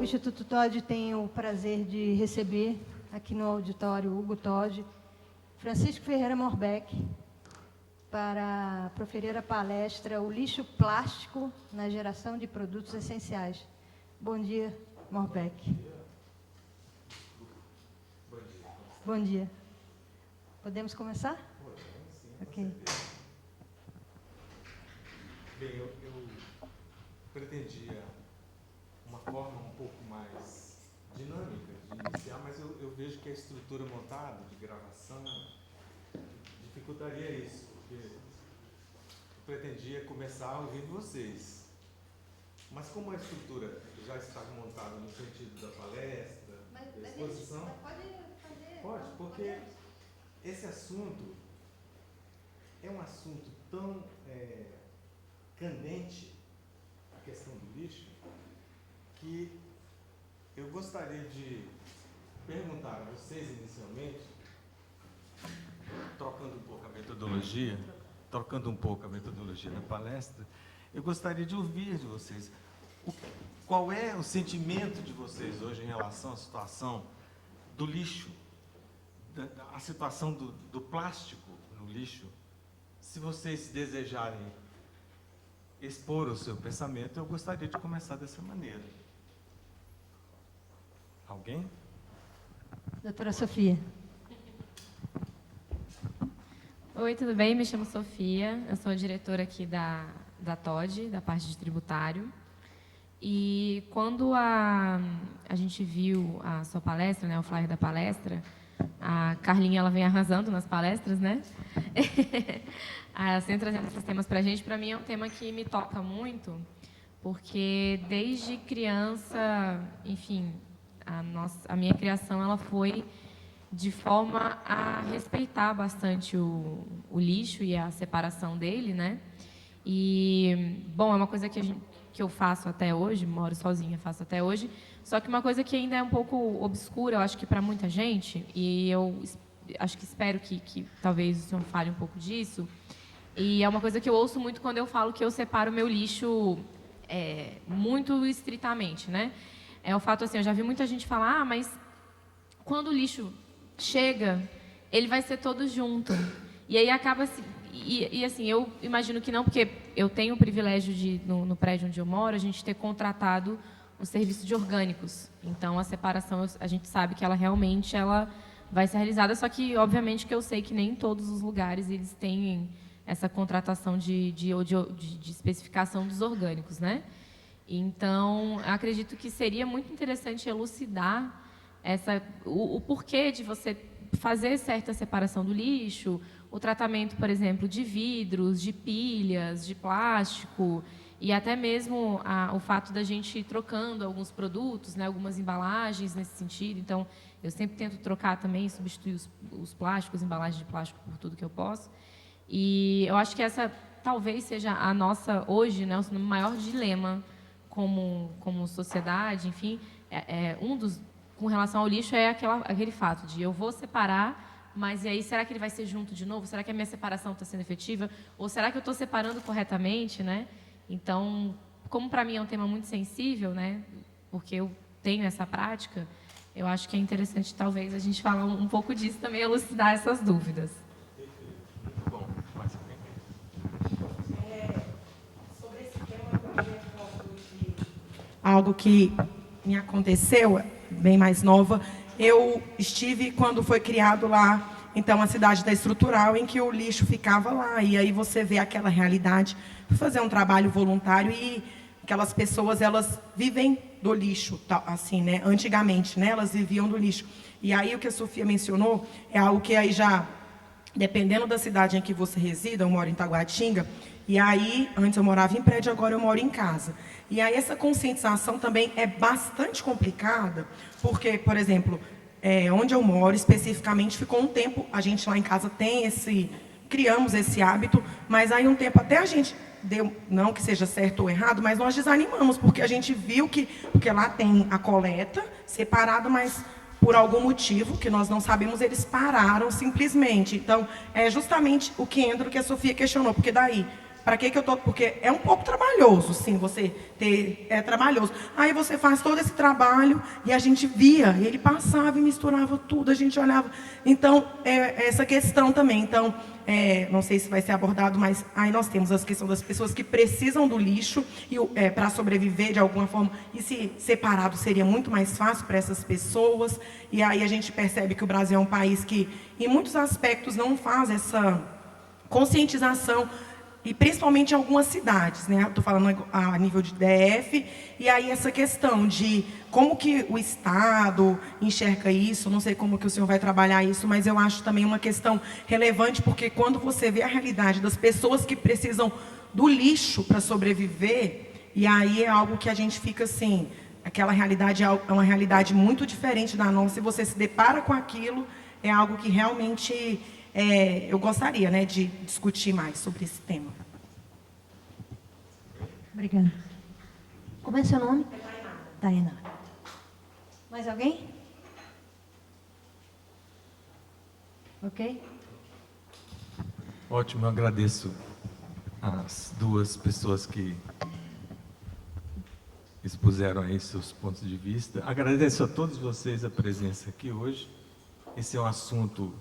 Instituto Todde tem o prazer de receber aqui no auditório Hugo Todde, Francisco Ferreira Morbeck, para proferir a palestra O Lixo Plástico na Geração de Produtos Essenciais. Bom dia, Morbeck. Bom dia. Bom dia. Podemos começar? Podemos, sim. Ok. Bem, eu pretendia uma forma um pouco mais dinâmica de iniciar, mas eu vejo que a estrutura montada de gravação dificultaria isso, porque eu pretendia começar ouvindo vocês. Mas como a estrutura já está montada no sentido da palestra, da exposição... Pode fazer... Pode, porque esse assunto é um assunto tão candente, a questão do lixo, que eu gostaria de perguntar a vocês inicialmente, trocando um pouco a metodologia da palestra, eu gostaria de ouvir de vocês qual é o sentimento de vocês hoje em relação à situação do lixo, a situação do plástico no lixo. Se vocês desejarem expor o seu pensamento, eu gostaria de começar dessa maneira. Alguém? Doutora Sofia. Oi, tudo bem? Me chamo Sofia, eu sou a diretora aqui da Todde, da parte de tributário. E quando a gente viu a sua palestra, né, o flyer da palestra, a Carlinha ela vem arrasando nas palestras, né? Sempre trazendo esses temas para a gente. Para mim é um tema que me toca muito, porque desde criança, enfim, a minha criação ela foi de forma a respeitar bastante o lixo e a separação dele, né? E, bom, é uma coisa que eu faço até hoje, moro sozinha, faço até hoje, só que uma coisa que ainda é um pouco obscura, eu acho que para muita gente, e eu acho que espero que talvez o senhor fale um pouco disso, e é uma coisa que eu ouço muito quando eu falo que eu separo o meu lixo muito estritamente, né? É o fato assim, eu já vi muita gente falar, mas quando o lixo chega, ele vai ser todo junto. E aí acaba... E assim, eu imagino que não, porque eu tenho o privilégio de, no prédio onde eu moro, a gente ter contratado o serviço de orgânicos. Então, a separação, a gente sabe que ela realmente vai ser realizada, só que, obviamente, que eu sei que nem em todos os lugares eles têm essa contratação de especificação dos orgânicos, né? Então, acredito que seria muito interessante elucidar o porquê de você fazer certa separação do lixo, o tratamento, por exemplo, de vidros, de pilhas, de plástico, e até mesmo o fato da gente ir trocando alguns produtos, né, algumas embalagens nesse sentido. Então, eu sempre tento trocar também, substituir os plásticos, embalagens de plástico por tudo que eu posso. E eu acho que essa talvez seja a nossa, hoje, né, o maior dilema como sociedade, enfim, com relação ao lixo é aquele fato de eu vou separar, mas e aí, será que ele vai ser junto de novo? Será que a minha separação está sendo efetiva? Ou será que eu estou separando corretamente, né? Então, como para mim é um tema muito sensível, né? Porque eu tenho essa prática, eu acho que é interessante, talvez, a gente falar um pouco disso também, elucidar essas dúvidas. Muito bom. Sobre esse tema, eu queria falar de algo que me aconteceu, bem mais nova. Eu estive quando foi criado lá, então, a cidade da Estrutural, em que o lixo ficava lá. E aí você vê aquela realidade. Fui fazer um trabalho voluntário e aquelas pessoas, elas vivem do lixo, assim, né? Antigamente, né? Elas viviam do lixo. E aí o que a Sofia mencionou é algo que aí já, dependendo da cidade em que você resida, eu moro em Taguatinga, e aí, antes eu morava em prédio, agora eu moro em casa. E aí essa conscientização também é bastante complicada, porque, por exemplo, onde eu moro especificamente, ficou um tempo, a gente lá em casa criamos esse hábito, mas aí um tempo até a gente deu, não que seja certo ou errado, mas nós desanimamos, porque a gente viu porque lá tem a coleta separada, mas por algum motivo que nós não sabemos, eles pararam simplesmente. Então, é justamente o que entra, o que a Sofia questionou, porque daí para que eu tô... Porque é um pouco trabalhoso, sim, você ter... É trabalhoso. Aí você faz todo esse trabalho e a gente via, e ele passava e misturava tudo, a gente olhava. Então, essa questão também. Então, não sei se vai ser abordado, mas aí nós temos a questão das pessoas que precisam do lixo para sobreviver de alguma forma. E se separado seria muito mais fácil para essas pessoas. E aí a gente percebe que o Brasil é um país que, em muitos aspectos, não faz essa conscientização, e principalmente em algumas cidades, né? Estou falando a nível de DF, e aí essa questão de como que o Estado enxerga isso, não sei como que o senhor vai trabalhar isso, mas eu acho também uma questão relevante, porque quando você vê a realidade das pessoas que precisam do lixo para sobreviver, e aí é algo que a gente fica assim, aquela realidade é uma realidade muito diferente da nossa, e você se depara com aquilo, é algo que realmente... eu gostaria, né, de discutir mais sobre esse tema. Obrigada. Como é seu nome? Tainá. Mais alguém? Ok? Ótimo, eu agradeço as duas pessoas que expuseram aí seus pontos de vista. Agradeço a todos vocês a presença aqui hoje. Esse é um assunto,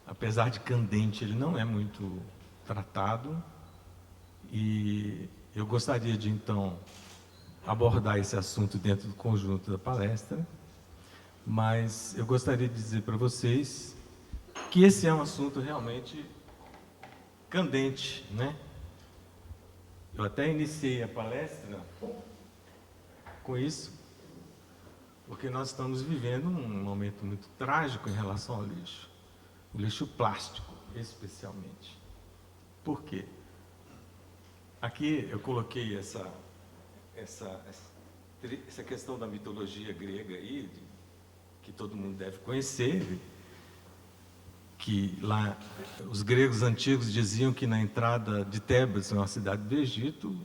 apesar de candente, ele não é muito tratado, e eu gostaria de, então, abordar esse assunto dentro do conjunto da palestra, mas eu gostaria de dizer para vocês que esse é um assunto realmente candente, né? Eu até iniciei a palestra com isso, porque nós estamos vivendo um momento muito trágico em relação ao lixo. O lixo plástico, especialmente. Por quê? Aqui eu coloquei essa questão da mitologia grega aí, que todo mundo deve conhecer, que lá os gregos antigos diziam que na entrada de Tebas, uma cidade do Egito,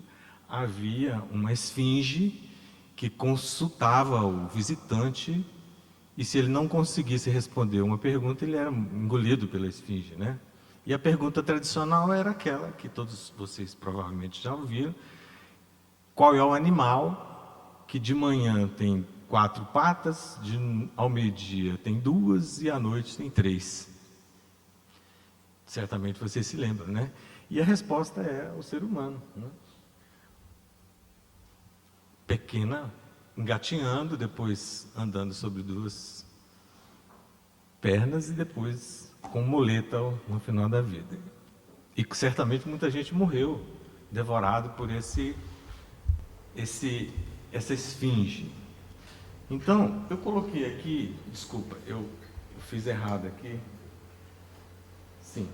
havia uma esfinge que consultava o visitante, e se ele não conseguisse responder uma pergunta, ele era engolido pela esfinge, né? E a pergunta tradicional era aquela que todos vocês provavelmente já ouviram: qual é o animal que de manhã tem 4 patas, ao meio-dia tem 2 e à noite tem 3? Certamente vocês se lembram, né? E a resposta é o ser humano, né? Pequena, engatinhando, depois andando sobre 2 pernas e depois com muleta no final da vida. E certamente muita gente morreu devorado por essa esfinge. Então, eu coloquei aqui, desculpa, eu fiz errado aqui. Sim.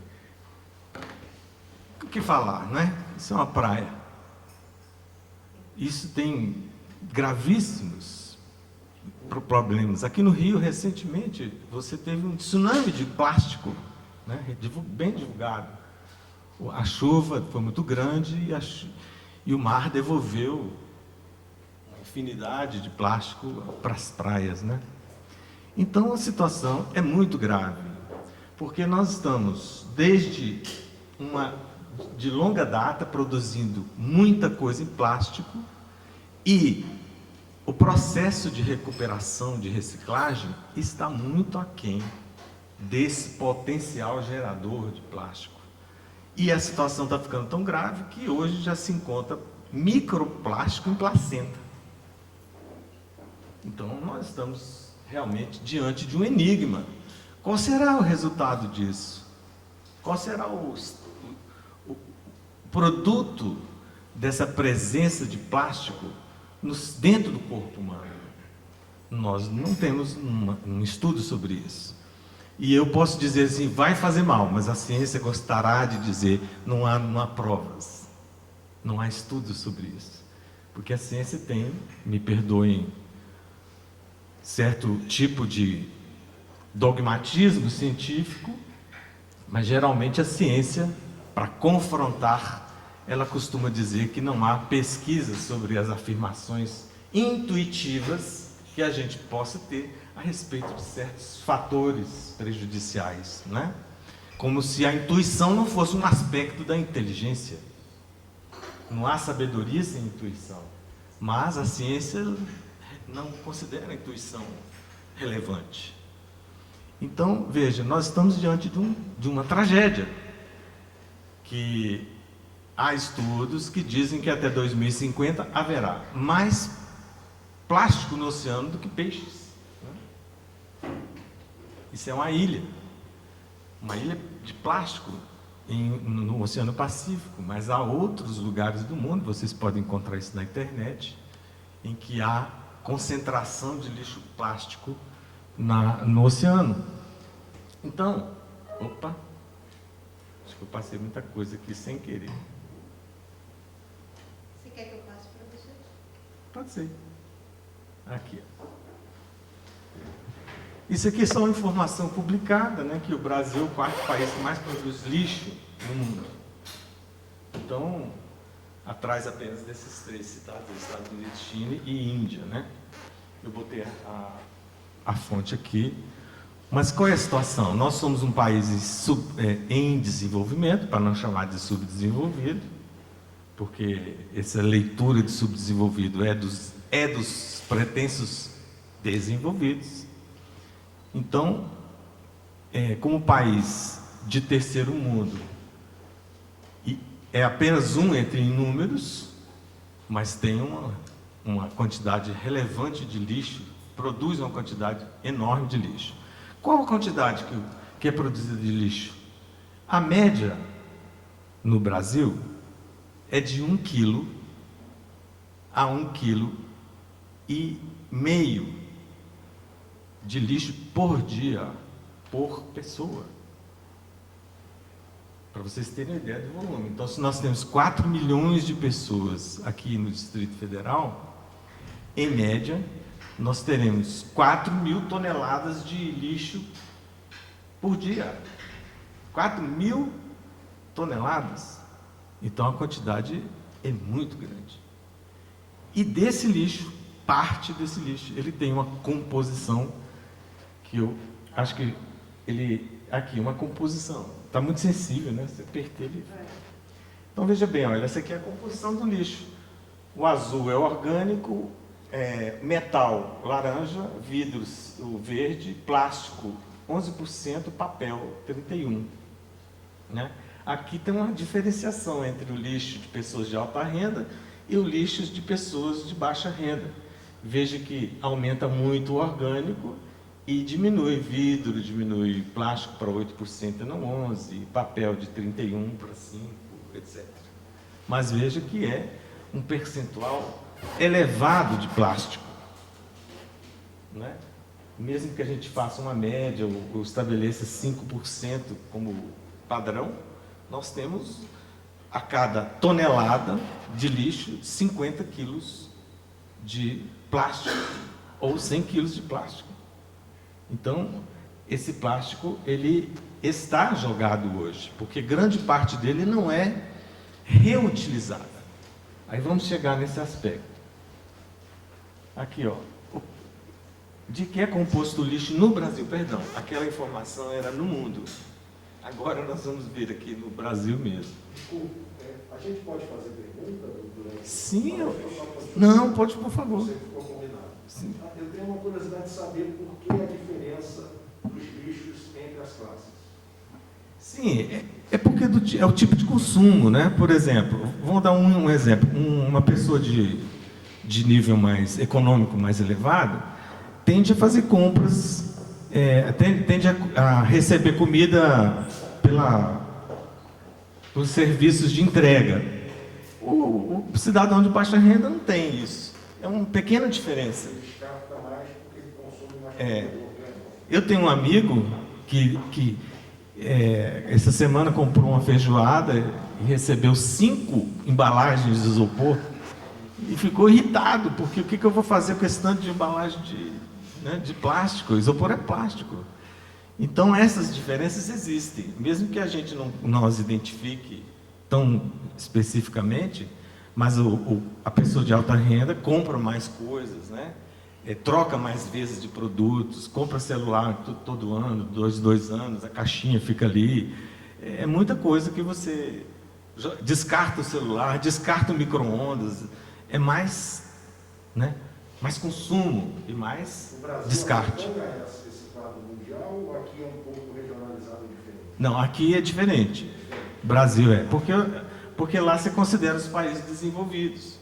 O que falar, né? Isso é uma praia. Isso tem gravíssimos problemas. Aqui no Rio, recentemente, você teve um tsunami de plástico, né? Bem divulgado. A chuva foi muito grande e o mar devolveu uma infinidade de plástico para as praias, né? Então a situação é muito grave, porque nós estamos, de longa data, produzindo muita coisa em plástico, e o processo de recuperação, de reciclagem, está muito aquém desse potencial gerador de plástico. E a situação está ficando tão grave que hoje já se encontra microplástico em placenta. Então nós estamos realmente diante de um enigma. Qual será o resultado disso? Qual será o produto dessa presença de plástico dentro do corpo humano? Nós não temos um estudo sobre isso. E eu posso dizer assim, vai fazer mal, mas a ciência gostará de dizer, não há provas, não há estudos sobre isso. Porque a ciência tem, me perdoem, certo tipo de dogmatismo científico, mas geralmente a ciência, para confrontar, ela costuma dizer que não há pesquisas sobre as afirmações intuitivas que a gente possa ter a respeito de certos fatores prejudiciais, né? Como se a intuição não fosse um aspecto da inteligência. Não há sabedoria sem intuição. Mas a ciência não considera a intuição relevante. Então, veja, nós estamos diante de uma tragédia, que há estudos que dizem que até 2050 haverá mais plástico no oceano do que peixes. Isso é uma ilha de plástico no Oceano Pacífico, mas há outros lugares do mundo, vocês podem encontrar isso na internet, em que há concentração de lixo plástico no oceano. Então, opa, acho que eu passei muita coisa aqui sem querer. Você quer que eu passe para você? Pode ser. Aqui. Isso aqui é só uma informação publicada, né, que o Brasil é o quarto país que mais produz lixo no mundo. Então, atrás apenas desses 3 citados, Estados Unidos, China e Índia, né? Eu botei a fonte aqui. Mas qual é a situação? Nós somos um país em desenvolvimento, para não chamar de subdesenvolvido, porque essa leitura de subdesenvolvido é dos pretensos desenvolvidos. Então, como país de terceiro mundo, e é apenas um entre inúmeros, mas tem uma quantidade relevante de lixo, produz uma quantidade enorme de lixo. Qual a quantidade que é produzida de lixo? A média no Brasil é de 1 quilo a 1,5 kg de lixo por dia, por pessoa. Para vocês terem uma ideia do volume. Então, se nós temos 4 milhões de pessoas aqui no Distrito Federal, em média, nós teremos 4.000 toneladas de lixo por dia. 4.000 toneladas. Então, a quantidade é muito grande. E desse lixo, parte desse lixo, ele tem uma composição que eu acho que aqui, uma composição. Está muito sensível, né? Você aperta ele. Então, veja bem, olha, essa aqui é a composição do lixo. O azul é orgânico, metal, laranja, vidros, o verde, plástico, 11%, papel, 31%. Né? Aqui tem uma diferenciação entre o lixo de pessoas de alta renda e o lixo de pessoas de baixa renda. Veja que aumenta muito o orgânico e diminui vidro, diminui plástico para 8% e não 11%, papel de 31% para 5%, etc. Mas veja que é um percentual elevado de plástico. Né? Mesmo que a gente faça uma média ou estabeleça 5% como padrão, nós temos a cada tonelada de lixo 50 quilos de plástico ou 100 quilos de plástico. Então, esse plástico ele está jogado hoje, porque grande parte dele não é reutilizada. Aí vamos chegar nesse aspecto. Aqui, ó. De que é composto o lixo no Brasil? Perdão, aquela informação era no mundo. Agora nós vamos ver aqui no Brasil mesmo. Desculpe, a gente pode fazer pergunta durante... Sim, não, pode, por favor. Você ficou combinado. Sim. Eu tenho uma curiosidade de saber por que a diferença dos lixos entre as classes. Sim, é porque é o tipo de consumo, né? Por exemplo, vamos dar um exemplo. Uma pessoa de nível mais econômico, mais elevado, tende a fazer compras, tende a receber comida pelos serviços de entrega. O cidadão de baixa renda não tem isso. É uma pequena diferença. Ele descarta mais porque ele consome mais. Eu tenho um amigo que essa semana comprou uma feijoada e recebeu 5 embalagens de isopor e ficou irritado, porque o que eu vou fazer com esse tanto de embalagem de plástico? Isopor é plástico. Então essas diferenças existem, mesmo que a gente não as identifique tão especificamente, mas a pessoa de alta renda compra mais coisas, né? Troca mais vezes de produtos, compra celular todo ano, 2 anos, a caixinha fica ali. É muita coisa que você descarta o celular, descarta o micro-ondas. É mais, né, mais consumo e mais O Brasil descarte. acompanha esse quadro mundial ou aqui é um pouco regionalizado e diferente? Não, aqui é diferente. Brasil porque lá você considera os países desenvolvidos,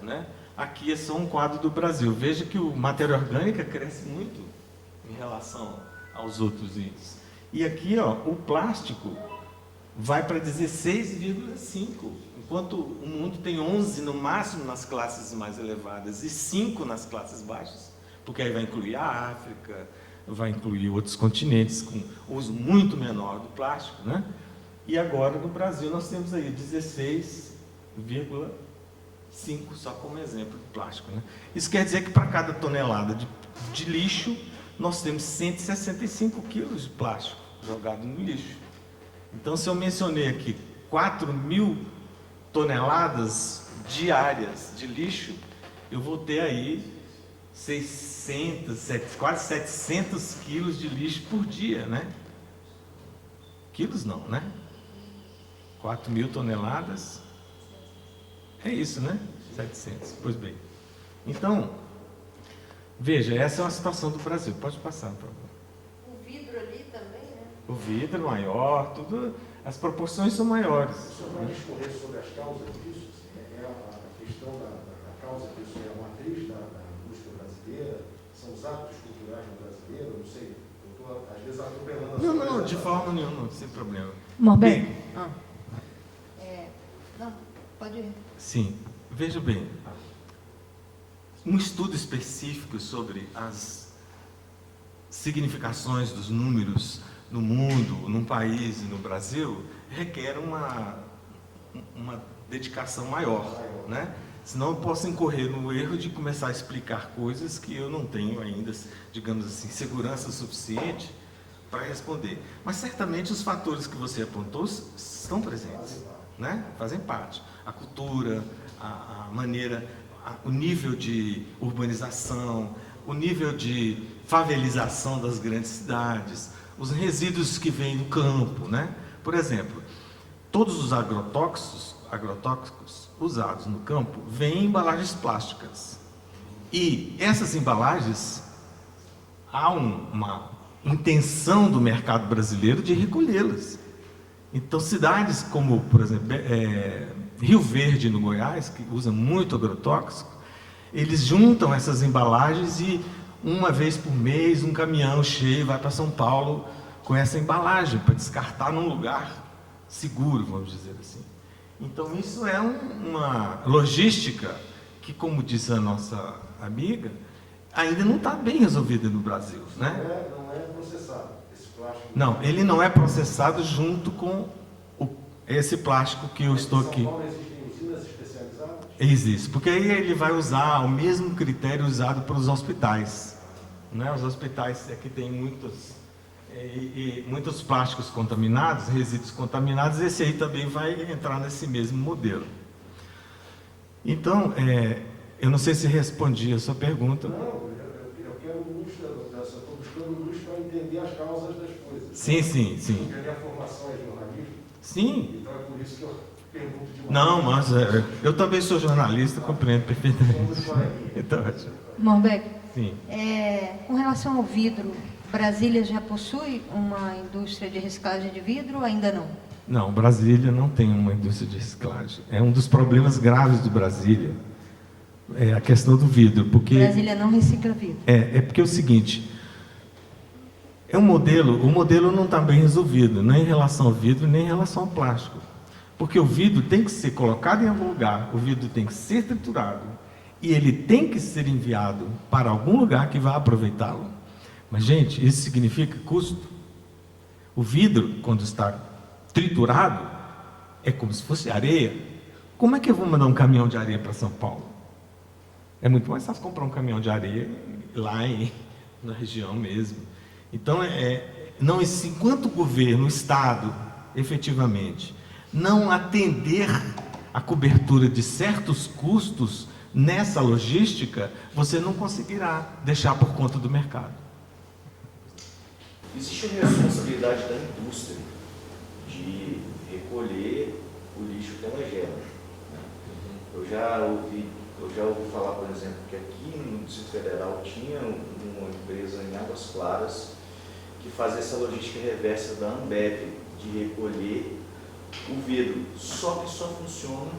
né? Aqui é só um quadro do Brasil. Veja que a matéria orgânica cresce muito em relação aos outros índices. E aqui, ó, o plástico vai para 16,5, enquanto o mundo tem 11 no máximo nas classes mais elevadas e 5 nas classes baixas, porque aí vai incluir a África, vai incluir outros continentes com uso muito menor do plástico, né? E agora no Brasil nós temos aí 16,5 só como exemplo de plástico, né? Isso quer dizer que para cada tonelada de lixo nós temos 165 quilos de plástico jogado no lixo. Então, se eu mencionei aqui 4.000 toneladas diárias de lixo, eu vou ter aí 600, quase 700 quilos de lixo por dia, né? Quilos não, né? 4.000 toneladas, é isso, né? 700, pois bem. Então, veja, essa é uma situação do Brasil. Pode passar, por favor. O vidro ali também, né? O vidro maior, tudo, as proporções são maiores. O senhor vai discorrer sobre as causas disso? É a questão da causa disso, é a matriz da indústria brasileira? São os hábitos culturais no brasileiro? Não sei. Eu estou, às vezes, atropelando a sua Não, de apresentação. forma nenhuma, sem problema. Morbeck. Bem, Não, pode ir. sim, veja bem, um estudo específico sobre as significações dos números no mundo, num país e no Brasil, requer uma dedicação maior, né? Senão eu posso incorrer no erro de começar a explicar coisas que eu não tenho ainda, digamos assim, segurança suficiente para responder. Mas certamente os fatores que você apontou estão presentes, né? Fazem parte. A cultura, a maneira, o nível de urbanização, o nível de favelização das grandes cidades, os resíduos que vêm do campo, né? Por exemplo, todos os agrotóxicos usados no campo vêm em embalagens plásticas. E essas embalagens, há uma intenção do mercado brasileiro de recolhê-las. Então, cidades como, por exemplo, Rio Verde, no Goiás, que usa muito agrotóxico, eles juntam essas embalagens e uma vez por mês um caminhão cheio vai para São Paulo com essa embalagem para descartar num lugar seguro, vamos dizer assim. Então, isso é uma logística que, como disse a nossa amiga, ainda não está bem resolvida no Brasil, né? Não é processado esse plástico? Não, ele não é processado junto com esse plástico que eu estou aqui. Em São Paulo existem usinas especializadas? Existe, porque aí ele vai usar o mesmo critério usado para os hospitais, né? Os hospitais aqui tem muitos plásticos contaminados, resíduos contaminados, esse aí também vai entrar nesse mesmo modelo. Então, eu não sei se respondi a sua pergunta. Não, eu quero luz da estou buscando luz para entender as causas das coisas. Sim. Porque a minha formação é jornalismo, Sim. então é por isso que eu pergunto demais. Não, mas eu também sou jornalista, compreendo perfeitamente. Somos coleguinhas. Então, ótimo. Morbeck, Sim. com relação ao vidro, Brasília já possui uma indústria de reciclagem de vidro ou ainda não? Não, Brasília não tem uma indústria de reciclagem. É um dos problemas graves do Brasília, é a questão do vidro, porque Brasília não recicla vidro. porque é o seguinte, o modelo não está bem resolvido, nem em relação ao vidro, nem em relação ao plástico. Porque o vidro tem que ser colocado em algum lugar, o vidro tem que ser triturado, e ele tem que ser enviado para algum lugar que vá aproveitá-lo. Mas, gente, isso significa custo. O vidro, quando está triturado, é como se fosse areia. Como é que eu vou mandar um caminhão de areia para São Paulo? É muito mais fácil comprar um caminhão de areia lá na região mesmo. Então, enquanto o governo, o Estado, efetivamente, não atender a cobertura de certos custos nessa logística, você não conseguirá deixar por conta do mercado. Existe a responsabilidade da indústria de recolher o lixo que ela gera, né? Eu já ouvi falar, por exemplo, que aqui no Distrito Federal tinha uma empresa em Águas Claras que fazia essa logística reversa da Ambev, de recolher o vidro, só que só funciona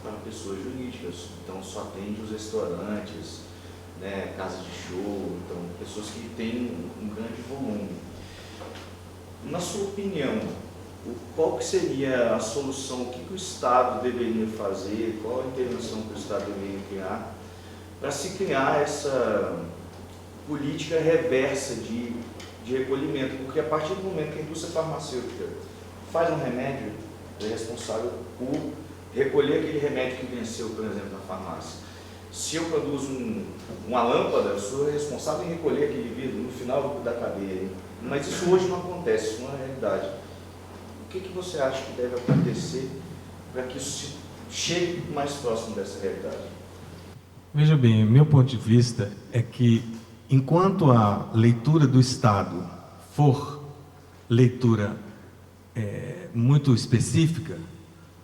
para pessoas jurídicas, então só atende os restaurantes, né, casas de show, então pessoas que têm um grande volume. Na sua opinião, qual que seria a solução, o que o Estado deveria fazer, qual a intervenção que o Estado deveria criar para se criar essa política reversa de recolhimento? Porque a partir do momento que a indústria farmacêutica faz um remédio, é responsável por recolher aquele remédio que venceu, por exemplo, na farmácia. Se eu produzo uma lâmpada, eu sou responsável em recolher aquele vidro no final da cadeia. Mas isso hoje não acontece, isso não é realidade. O que você acha que deve acontecer para que isso chegue mais próximo dessa realidade? Veja bem, meu ponto de vista é que, enquanto a leitura do Estado for leitura muito específica,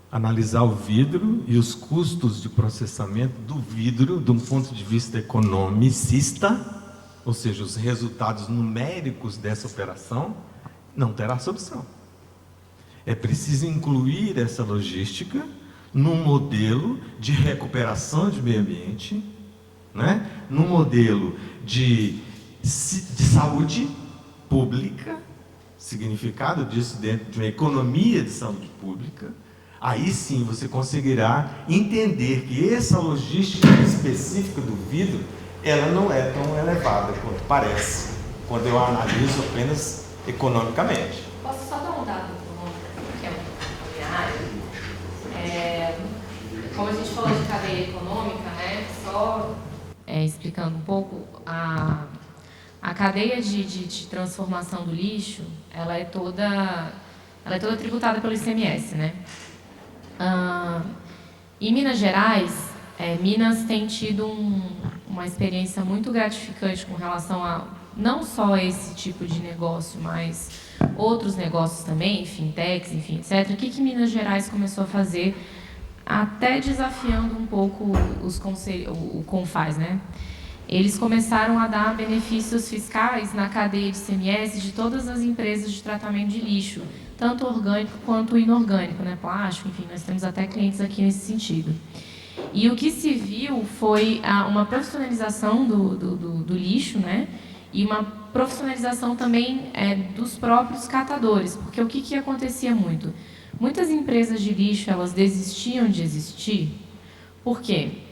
analisar o vidro e os custos de processamento do vidro de um ponto de vista economicista, ou seja, os resultados numéricos dessa operação, não terá solução. É preciso incluir essa logística num modelo de recuperação de meio ambiente, né? Num modelo de saúde pública, significado disso dentro de uma economia de saúde pública. Aí sim você conseguirá entender que essa logística específica do vidro, ela não é tão elevada quanto parece, quando eu analiso apenas economicamente. Posso só dar um dado econômico, que é a minha área? Como a gente falou de cadeia econômica, né? Só explicando um pouco, a cadeia de transformação do lixo, ela é toda tributada pelo ICMS, né? Em Minas Gerais, Minas tem tido uma experiência muito gratificante com relação a não só esse tipo de negócio, mas outros negócios também, fintechs, enfim, etc. O que Minas Gerais começou a fazer, até desafiando um pouco o CONFAS, né? Eles começaram a dar benefícios fiscais na cadeia de ICMS de todas as empresas de tratamento de lixo, tanto orgânico quanto inorgânico, né? Plástico, enfim, nós temos até clientes aqui nesse sentido. E o que se viu foi uma profissionalização do lixo, né? E uma profissionalização também dos próprios catadores, porque o que acontecia muito? Muitas empresas de lixo, elas desistiam de existir, por quê?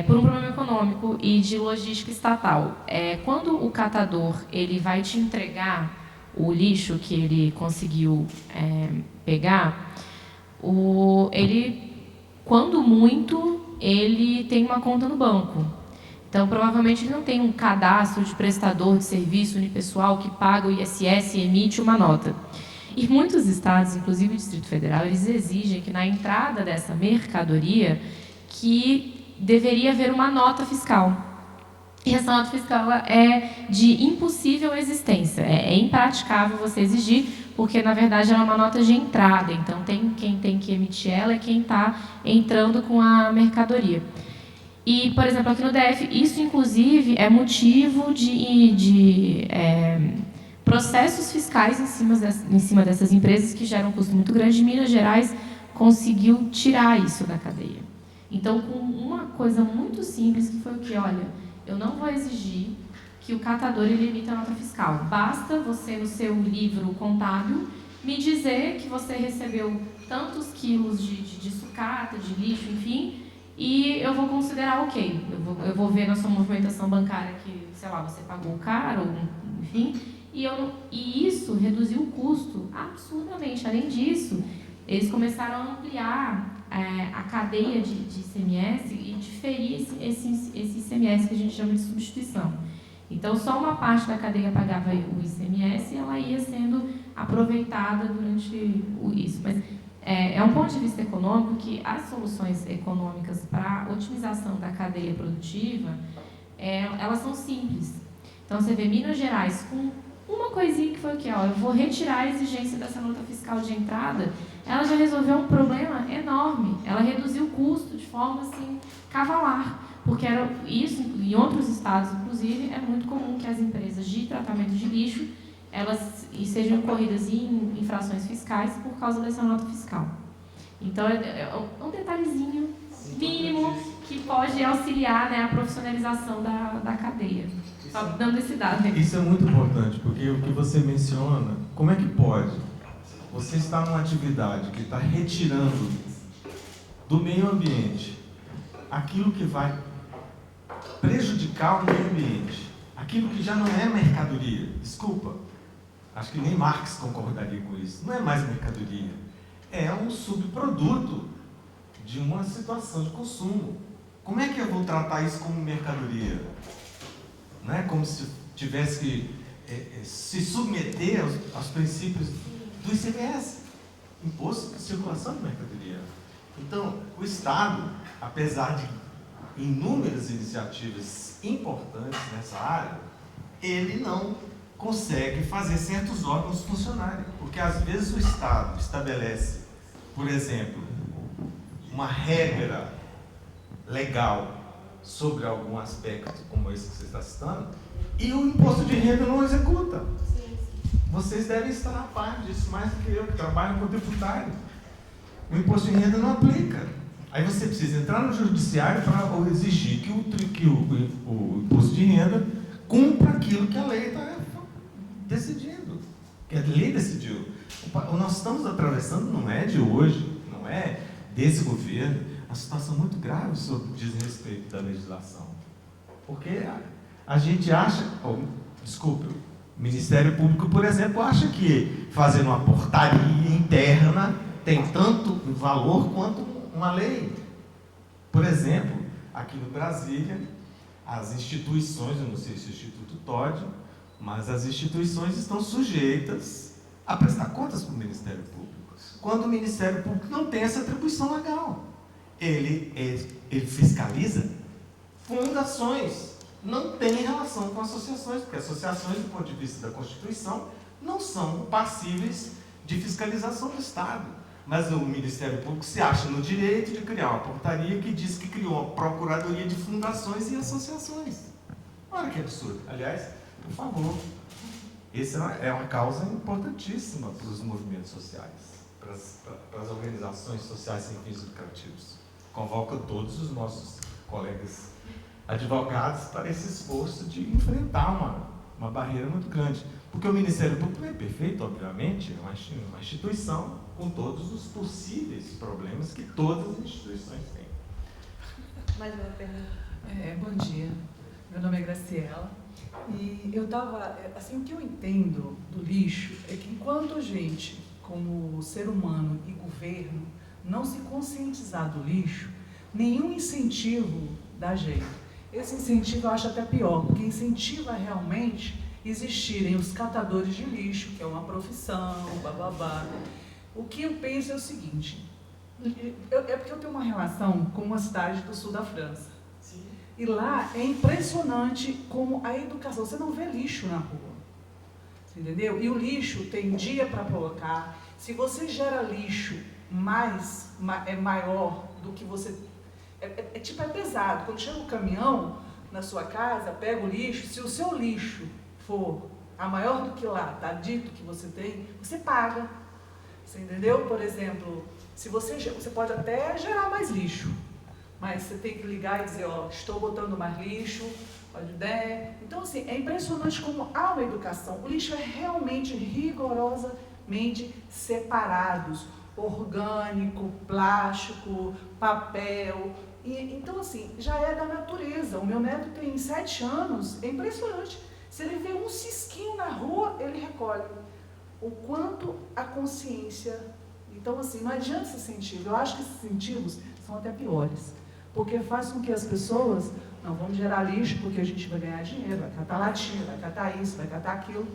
Por um problema econômico e de logística estatal. Quando o catador ele vai te entregar o lixo que ele conseguiu pegar, ele, quando muito, ele tem uma conta no banco. Então, provavelmente, ele não tem um cadastro de prestador de serviço unipessoal que paga o ISS e emite uma nota. E muitos estados, inclusive o Distrito Federal, eles exigem que na entrada dessa mercadoria que deveria haver uma nota fiscal. E essa nota fiscal é de impossível existência. É impraticável você exigir, porque, na verdade, ela é uma nota de entrada. Então, quem tem que emitir ela é quem está entrando com a mercadoria. E, por exemplo, aqui no DF, isso, inclusive, é motivo de processos fiscais em cima dessas empresas que geram um custo muito grande. Minas Gerais conseguiu tirar isso da cadeia. Então, com uma coisa muito simples, que foi o quê? Olha, eu não vou exigir que o catador ele emita nota fiscal. Basta você, no seu livro contábil, me dizer que você recebeu tantos quilos de sucata, de lixo, enfim, e eu vou considerar ok. Eu vou ver na sua movimentação bancária que, sei lá, você pagou caro, enfim, e isso reduziu o custo absurdamente. Além disso, eles começaram a ampliar a cadeia de ICMS e diferir esse ICMS que a gente chama de substituição. Então, só uma parte da cadeia pagava o ICMS e ela ia sendo aproveitada durante isso. Mas é um ponto de vista econômico que as soluções econômicas para a otimização da cadeia produtiva, elas são simples. Então, você vê Minas Gerais com uma coisinha que foi o quê? Eu vou retirar a exigência dessa nota fiscal de entrada, ela já resolveu um problema enorme. Ela reduziu o custo de forma assim cavalar, porque era isso em outros estados, inclusive, é muito comum que as empresas de tratamento de lixo elas sejam incorridas em infrações fiscais por causa dessa nota fiscal. Então, é um detalhezinho mínimo que pode auxiliar, né, a profissionalização da cadeia. Só dando esse dado. Isso é muito importante, porque o que você menciona, como é que pode? Você está numa atividade que está retirando do meio ambiente aquilo que vai prejudicar o meio ambiente, aquilo que já não é mercadoria. Desculpa, acho que nem Marx concordaria com isso. Não é mais mercadoria, é um subproduto de uma situação de consumo. Como é que eu vou tratar isso como mercadoria? Não é como se tivesse que se submeter aos princípios do ICMS, Imposto de Circulação de Mercadoria. Então, o Estado, apesar de inúmeras iniciativas importantes nessa área, ele não consegue fazer certos órgãos funcionarem, porque às vezes o Estado estabelece, por exemplo, uma regra legal sobre algum aspecto como esse que você está citando, e o imposto de renda não executa. Vocês devem estar a par disso mais do que eu, que trabalho como deputado. O imposto de renda não aplica. Aí você precisa entrar no judiciário para exigir que o imposto de renda cumpra aquilo que a lei está decidindo, que a lei decidiu. Nós estamos atravessando, não é de hoje, não é desse governo, uma situação muito grave sobre o desrespeito da legislação. Porque a gente acha, desculpe, o Ministério Público, por exemplo, acha que fazendo uma portaria interna tem tanto valor quanto uma lei. Por exemplo, aqui no Brasília, as instituições, eu não sei se o Instituto Todd, mas as instituições estão sujeitas a prestar contas para o Ministério Público. Quando o Ministério Público não tem essa atribuição legal. Ele fiscaliza fundações, não tem relação com associações, porque associações, do ponto de vista da Constituição, não são passíveis de fiscalização do Estado. Mas o Ministério Público se acha no direito de criar uma portaria que diz que criou uma procuradoria de fundações e associações. Olha que absurdo. Aliás, por favor, essa é uma causa importantíssima para os movimentos sociais, para as organizações sociais sem fins lucrativos. Convoca todos os nossos colegas advogados para esse esforço de enfrentar uma barreira muito grande. Porque o Ministério Público não é perfeito, obviamente, é uma instituição com todos os possíveis problemas que todas as instituições têm. Mais uma pergunta. Bom dia, meu nome é Graciela e eu estava, assim, o que eu entendo do lixo é que enquanto a gente, como ser humano e governo, não se conscientizar do lixo, nenhum incentivo dá jeito. Esse incentivo eu acho até pior, porque incentiva realmente existirem os catadores de lixo, que é uma profissão, bababá. O que eu penso é o seguinte, é porque eu tenho uma relação com uma cidade do sul da França. Sim. E lá é impressionante como a educação, você não vê lixo na rua, você entendeu? E o lixo tem dia para colocar, se você gera lixo maior do que você... É pesado, quando chega o caminhão na sua casa, pega o lixo, se o seu lixo for a maior do que lá, está dito que você tem, você paga. Você entendeu? Por exemplo, se você pode até gerar mais lixo, mas você tem que ligar e dizer, estou botando mais lixo, pode dar. Então, assim, é impressionante como há uma educação. O lixo é realmente rigorosamente separados, orgânico, plástico, papel. Então, assim, já é da natureza. O meu neto tem 7 anos, é impressionante. Se ele vê um cisquinho na rua, ele recolhe. O quanto a consciência... Então, assim, não adianta esse incentivo. Eu acho que esses incentivos são até piores. Porque faz com que as pessoas... Não, vamos gerar lixo porque a gente vai ganhar dinheiro, vai catar latinha, vai catar isso, vai catar aquilo.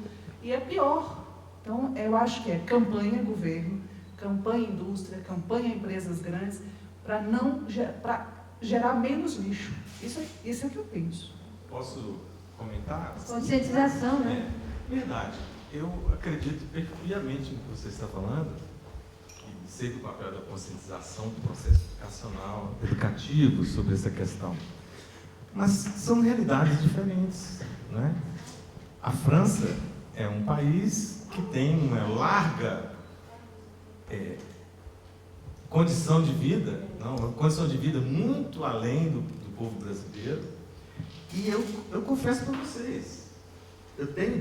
E é pior. Então, eu acho que é campanha governo, campanha indústria, campanha empresas grandes, para gerar menos lixo. Isso é o que eu penso. Posso comentar? Conscientização, né? Verdade. Eu acredito piamente no que você está falando, que sei do papel da conscientização do processo educativo sobre essa questão. Mas são realidades diferentes, né? A França é um país que tem uma larga condição de vida, uma condição de vida muito além do povo brasileiro. E eu confesso para vocês, eu tenho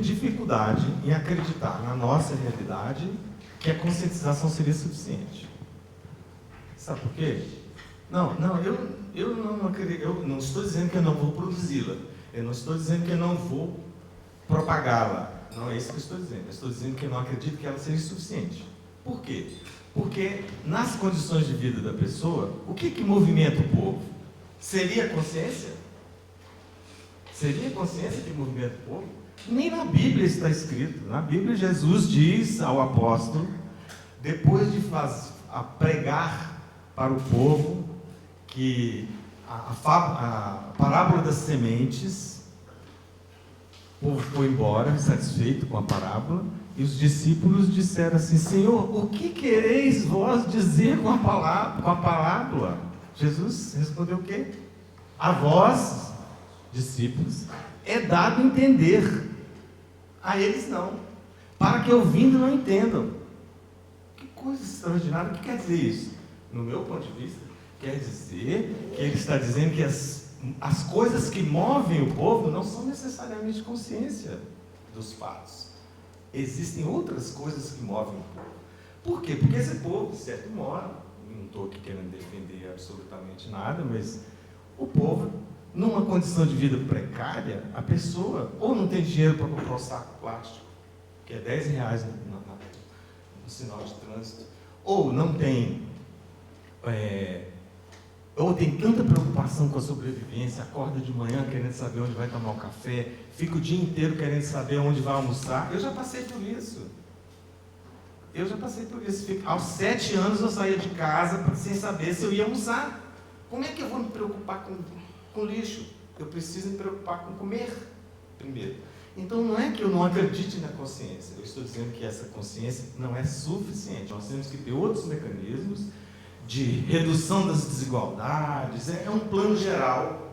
dificuldade em acreditar na nossa realidade que a conscientização seria suficiente. Sabe por quê? Eu não estou dizendo que eu não vou produzi-la. Eu não estou dizendo que eu não vou propagá-la. Não é isso que eu estou dizendo. Eu estou dizendo que eu não acredito que ela seja suficiente. Por quê? Porque nas condições de vida da pessoa, o que movimenta o povo? Seria a consciência? Seria a consciência que movimenta o povo? Nem na Bíblia está escrito. Na Bíblia, Jesus diz ao apóstolo, depois de pregar para o povo, que a parábola das sementes, o povo foi embora, satisfeito com a parábola, e os discípulos disseram assim: Senhor, o que quereis vós dizer com a parábola? Jesus respondeu o quê? A vós, discípulos, é dado entender, a eles não, para que ouvindo não entendam. Que coisa extraordinária. O que quer dizer isso? No meu ponto de vista, quer dizer que ele está dizendo que as coisas que movem o povo não são necessariamente consciência dos fatos. Existem outras coisas que movem o povo. Por quê? Porque esse povo, de certo modo, não estou aqui querendo defender absolutamente nada, mas o povo, numa condição de vida precária, a pessoa ou não tem dinheiro para comprar um saco plástico, que é R$10 no sinal de trânsito, ou não tem, ou tem tanta preocupação com a sobrevivência, acorda de manhã querendo saber onde vai tomar o café, fica o dia inteiro querendo saber onde vai almoçar. Eu já passei por isso. Aos 7 anos eu saía de casa sem saber se eu ia almoçar. Como é que eu vou me preocupar com lixo? Eu preciso me preocupar com comer primeiro. Então não é que eu não acredite na consciência. Eu estou dizendo que essa consciência não é suficiente. Nós temos que ter outros mecanismos de redução das desigualdades. É um plano geral.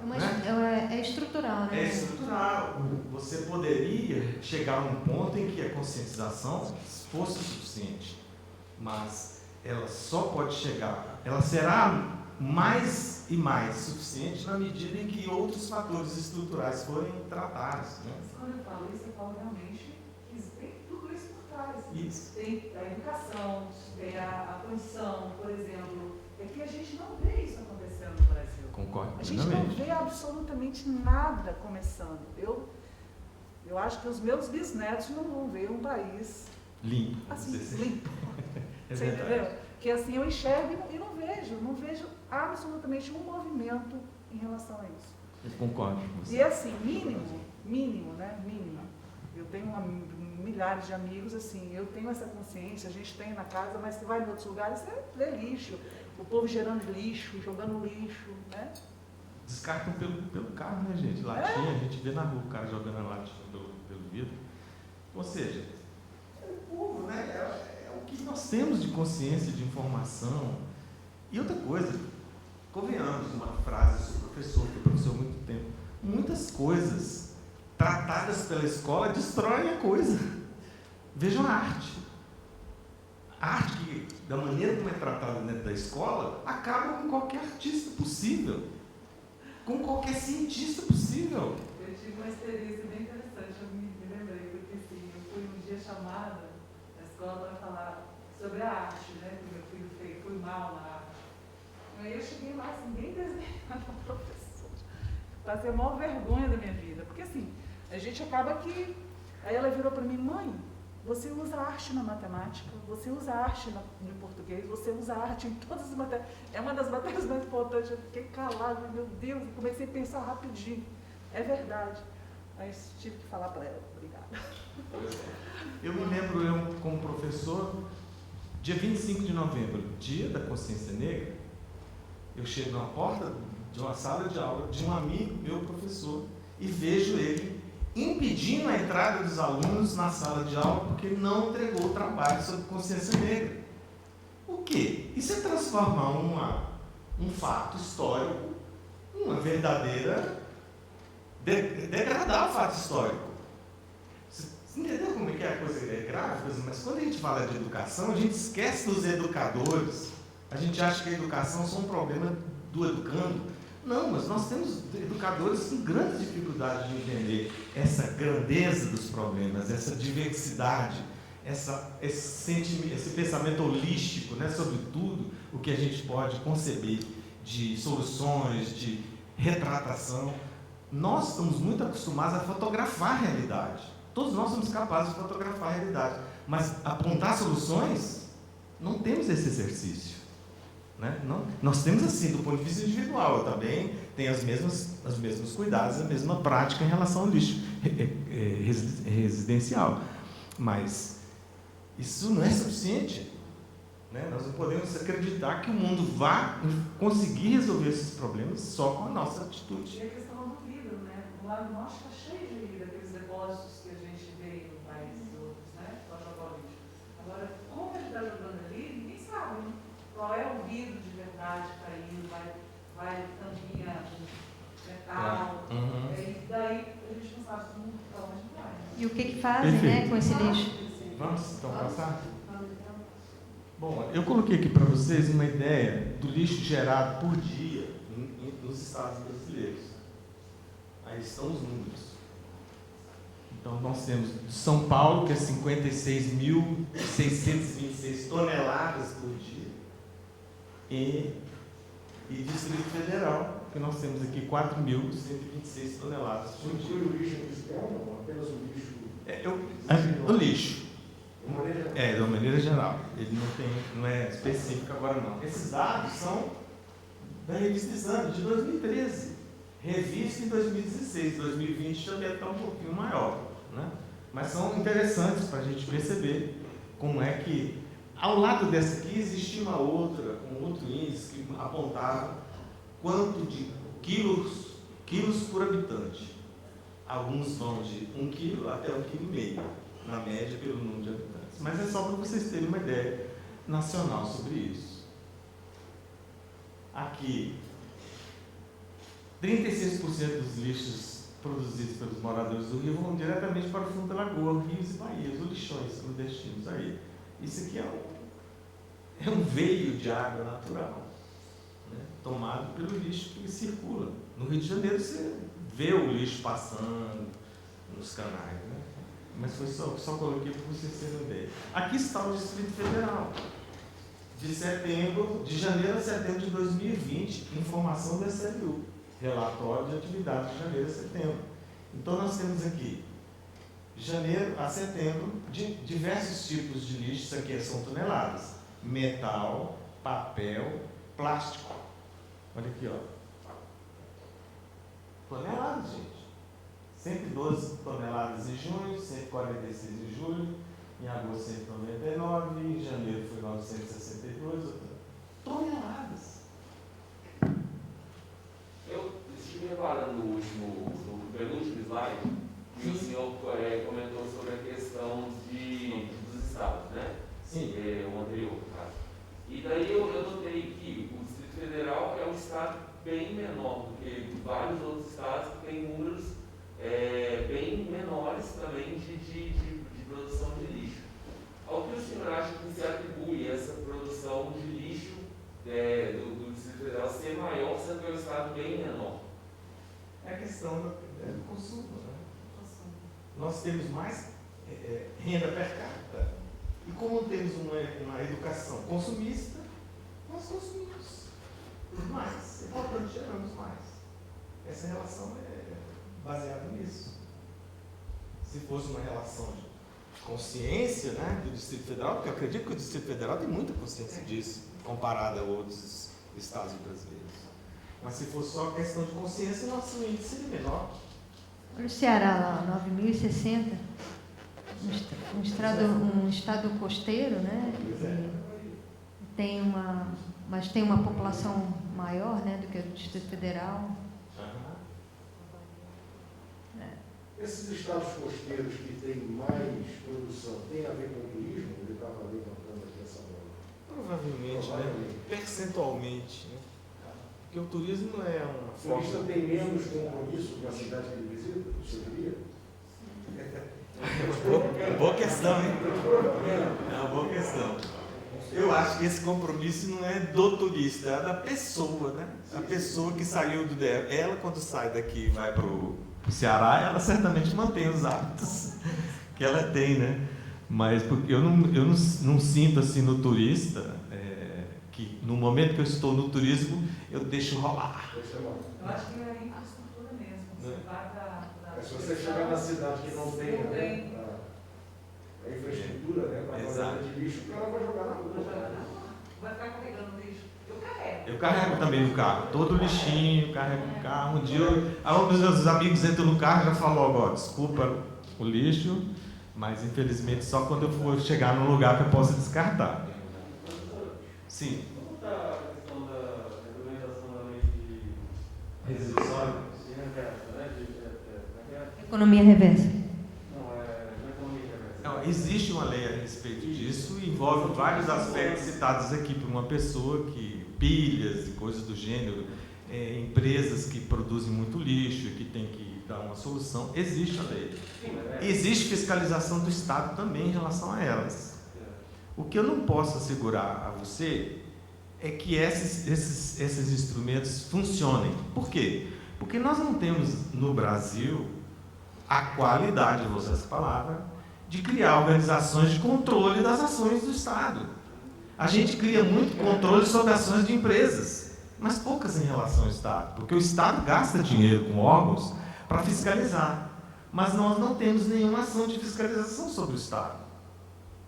É estrutural, né? É estrutural. Você poderia chegar a um ponto em que a conscientização fosse suficiente, mas ela só pode chegar, ela será mais e mais suficiente na medida em que outros fatores estruturais forem tratados, né? Quando eu falo isso, eu falo realmente que tem tudo isso por trás. Isso. Tem a educação, tem a condição, por exemplo. É que a gente não vê isso acontecendo no Brasil. Concordo. A gente não vê absolutamente nada começando. Eu acho que os meus bisnetos não vão ver um país limpo. Assim, Você limpo. É Você verdade. entendeu? Que assim eu enxergo e não vejo absolutamente um movimento em relação a isso. Eu concordo com você. E assim, mínimo. Eu tenho milhares de amigos, assim, eu tenho essa consciência, a gente tem na casa, mas você vai em outros lugares, você vê lixo, o povo gerando lixo, jogando lixo, né? Descartam pelo carro, né, gente? Latinha, a gente vê na rua o cara jogando a latinha pelo vidro. Ou seja, o povo, né? É o que nós temos de consciência, de informação. E outra coisa, convenhamos, uma frase do professor, que é professor há muito tempo, muitas coisas tratadas pela escola destroem a coisa. Vejam a arte. A arte, que, da maneira como é tratada dentro da escola, acaba com qualquer artista possível, com qualquer cientista possível. Eu tive uma experiência bem interessante, eu me lembrei, porque assim, eu fui um dia chamada na escola para falar sobre a arte, né? Que meu filho foi mal na arte. Aí eu cheguei lá, assim, bem desenhada a professora. Passei a maior vergonha da minha vida, porque assim, a gente acaba que... Aí ela virou para mim: mãe, você usa arte na matemática, você usa arte no português, você usa arte em todas as matérias. É uma das matérias mais importantes. Eu fiquei calada, meu Deus, e comecei a pensar rapidinho. É verdade. Aí tive que falar para ela: obrigada. Eu me lembro, eu como professor, dia 25 de novembro, dia da consciência negra, eu chego na porta de uma sala de aula de um amigo meu professor e vejo ele impedindo a entrada dos alunos na sala de aula porque ele não entregou o trabalho sobre consciência negra. O quê? Isso é transformar um fato histórico numa verdadeira... degradar o fato histórico. Você entendeu como é que a coisa é grave? Mas quando a gente fala de educação, a gente esquece dos educadores. A gente acha que a educação é só um problema do educando. Não, mas nós temos educadores com grandes dificuldades de entender essa grandeza dos problemas, essa diversidade, esse pensamento holístico, né, sobre tudo o que a gente pode conceber de soluções, de retratação. Nós estamos muito acostumados a fotografar a realidade. Todos nós somos capazes de fotografar a realidade. Mas apontar soluções, não temos esse exercício. Né? Não, nós temos assim, do ponto de vista individual, eu também tenho os mesmos cuidados, a mesma prática em relação ao lixo residencial. Mas isso não é suficiente. Né? Nós não podemos acreditar que o mundo vá conseguir resolver esses problemas só com a nossa atitude. E a questão do vidro, né? O lado norte está cheio de daqueles depósitos que a gente vê no país e outros, né? Para jogar o lixo. Agora, como a gente está jogando ali, ninguém sabe, né? Qual é o vidro de verdade caindo, vai tampinha metal, e daí a gente não sabe para onde vai. Né? E o que fazem, né, com esse lixo? Vamos então passar? Bom, eu coloquei aqui para vocês uma ideia do lixo gerado por dia nos estados brasileiros. Aí estão os números. Então, nós temos São Paulo, que é 56.626 toneladas por dia, e Distrito Federal, que nós temos aqui 4.126 toneladas por dia. Inclui o lixo industrial, não? Apenas o lixo? O lixo. De uma maneira geral. Ele não é específico agora, não. Esses dados são da revista Exame, de 2013. Revista em 2016. 2020 já deve estar um pouquinho maior. Né? Mas são interessantes para a gente perceber como é que, ao lado dessa aqui, existia uma outra, com outro índice, que apontava quanto de quilos por habitante. Alguns vão de 1 quilo até 1,5 kg, na média, pelo número de habitantes. Mas é só para vocês terem uma ideia nacional sobre isso. Aqui, 36% dos lixos produzidos pelos moradores do Rio vão diretamente para o fundo da lagoa, rios e baías, os lixões clandestinos aí. Isso aqui é um veio de água natural, né, tomado pelo lixo que circula. No Rio de Janeiro você vê o lixo passando nos canais, né? Mas foi só coloquei para vocês terem uma ideia. Aqui está o Distrito Federal, de janeiro a setembro de 2020, informação da SLU, relatório de atividade de janeiro a setembro. Então nós temos aqui, de janeiro a setembro, diversos tipos de lixo, isso aqui são toneladas, metal, papel, plástico. Olha aqui, ó. Toneladas, gente. 112 toneladas em junho, 146 em julho, em agosto 199, em janeiro foi 962 toneladas. Eu estive reparando no penúltimo slide, que o senhor comentou sobre a questão dos estados, né? Sim. O anterior, no caso. E daí eu notei que o Distrito Federal é um estado bem menor do que vários outros estados que têm números bem menores também de produção de lixo. Ao que o senhor acha que se atribui essa produção de lixo do Distrito Federal ser maior, sendo que é um estado bem menor? É a questão do consumo. Né? Nós temos mais renda per capita. E como temos uma educação consumista, nós consumimos mais. E, portanto, geramos mais. Essa relação é baseada nisso. Se fosse uma relação de consciência, né, do Distrito Federal, porque eu acredito que o Distrito Federal tem muita consciência disso, comparado a outros estados brasileiros. Mas se fosse só questão de consciência, nosso índice seria menor. Olha o Ceará lá, 9.060, um estado costeiro, né? Mas tem uma população maior, né, do que o Distrito Federal. Esses estados costeiros que têm mais produção têm a ver com o turismo? Ele estava levantando aqui essa bola. Provavelmente, né? Percentualmente, né? Porque o turismo não é uma O forma... turista tem menos compromisso com a cidade que ele visita, você diria? Boa questão, hein? É uma boa questão. Eu acho que esse compromisso não é do turista, é da pessoa, né? A pessoa que saiu do DF. Ela, quando sai daqui e vai para o Ceará, ela certamente mantém os hábitos que ela tem, né? Mas porque eu não sinto assim no turista, que no momento que eu estou no turismo, eu deixo rolar. Eu acho que é a infraestrutura mesmo. Você vai para. Se você chegar na cidade que não tem, né, a infraestrutura, né, para Exato. de lixo, o cara vai jogar na rua. Vai ficar carregando lixo. Eu carrego. Eu carrego também no carro, todo lixinho, carrego no carro. Um dia, alguns dos meus amigos entram no carro e já falam logo, ó, desculpa o lixo, mas infelizmente só quando eu for chegar num lugar que eu possa descartar. Sim. Como está a questão da regulamentação da lei de Resíduos sólidos? reversa, né? Economia reversa. Não, é economia reversa. Não, existe uma lei a respeito disso e envolve vários aspectos citados aqui por uma pessoa, que pilhas e coisas do gênero, empresas que produzem muito lixo e que tem que dar uma solução. Existe a lei. Existe fiscalização do Estado também em relação a elas. O que eu não posso assegurar a você é que esses instrumentos funcionem. Por quê? Porque nós não temos no Brasil a qualidade, vou usar essa palavra, de criar organizações de controle das ações do Estado. A gente cria muito controle sobre ações de empresas, mas poucas em relação ao Estado, porque o Estado gasta dinheiro com órgãos para fiscalizar, mas nós não temos nenhuma ação de fiscalização sobre o Estado.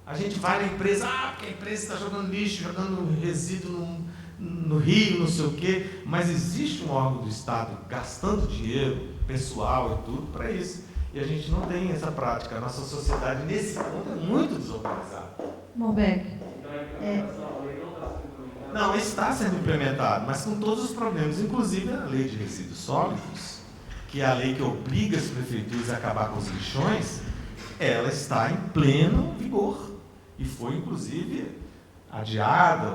A gente vai na empresa, porque a empresa está jogando lixo, jogando resíduo no rio, não sei o quê, mas existe um órgão do Estado gastando dinheiro, pessoal e tudo, para isso. E a gente não tem essa prática. A nossa sociedade, nesse ponto, é muito desorganizada. Morbeck. Então a implementação, a lei não está sendo implementada. Não, está sendo implementado, mas com todos os problemas, inclusive a lei de resíduos sólidos, que é a lei que obriga as prefeituras a acabar com os lixões, ela está em pleno vigor. E foi, inclusive, adiado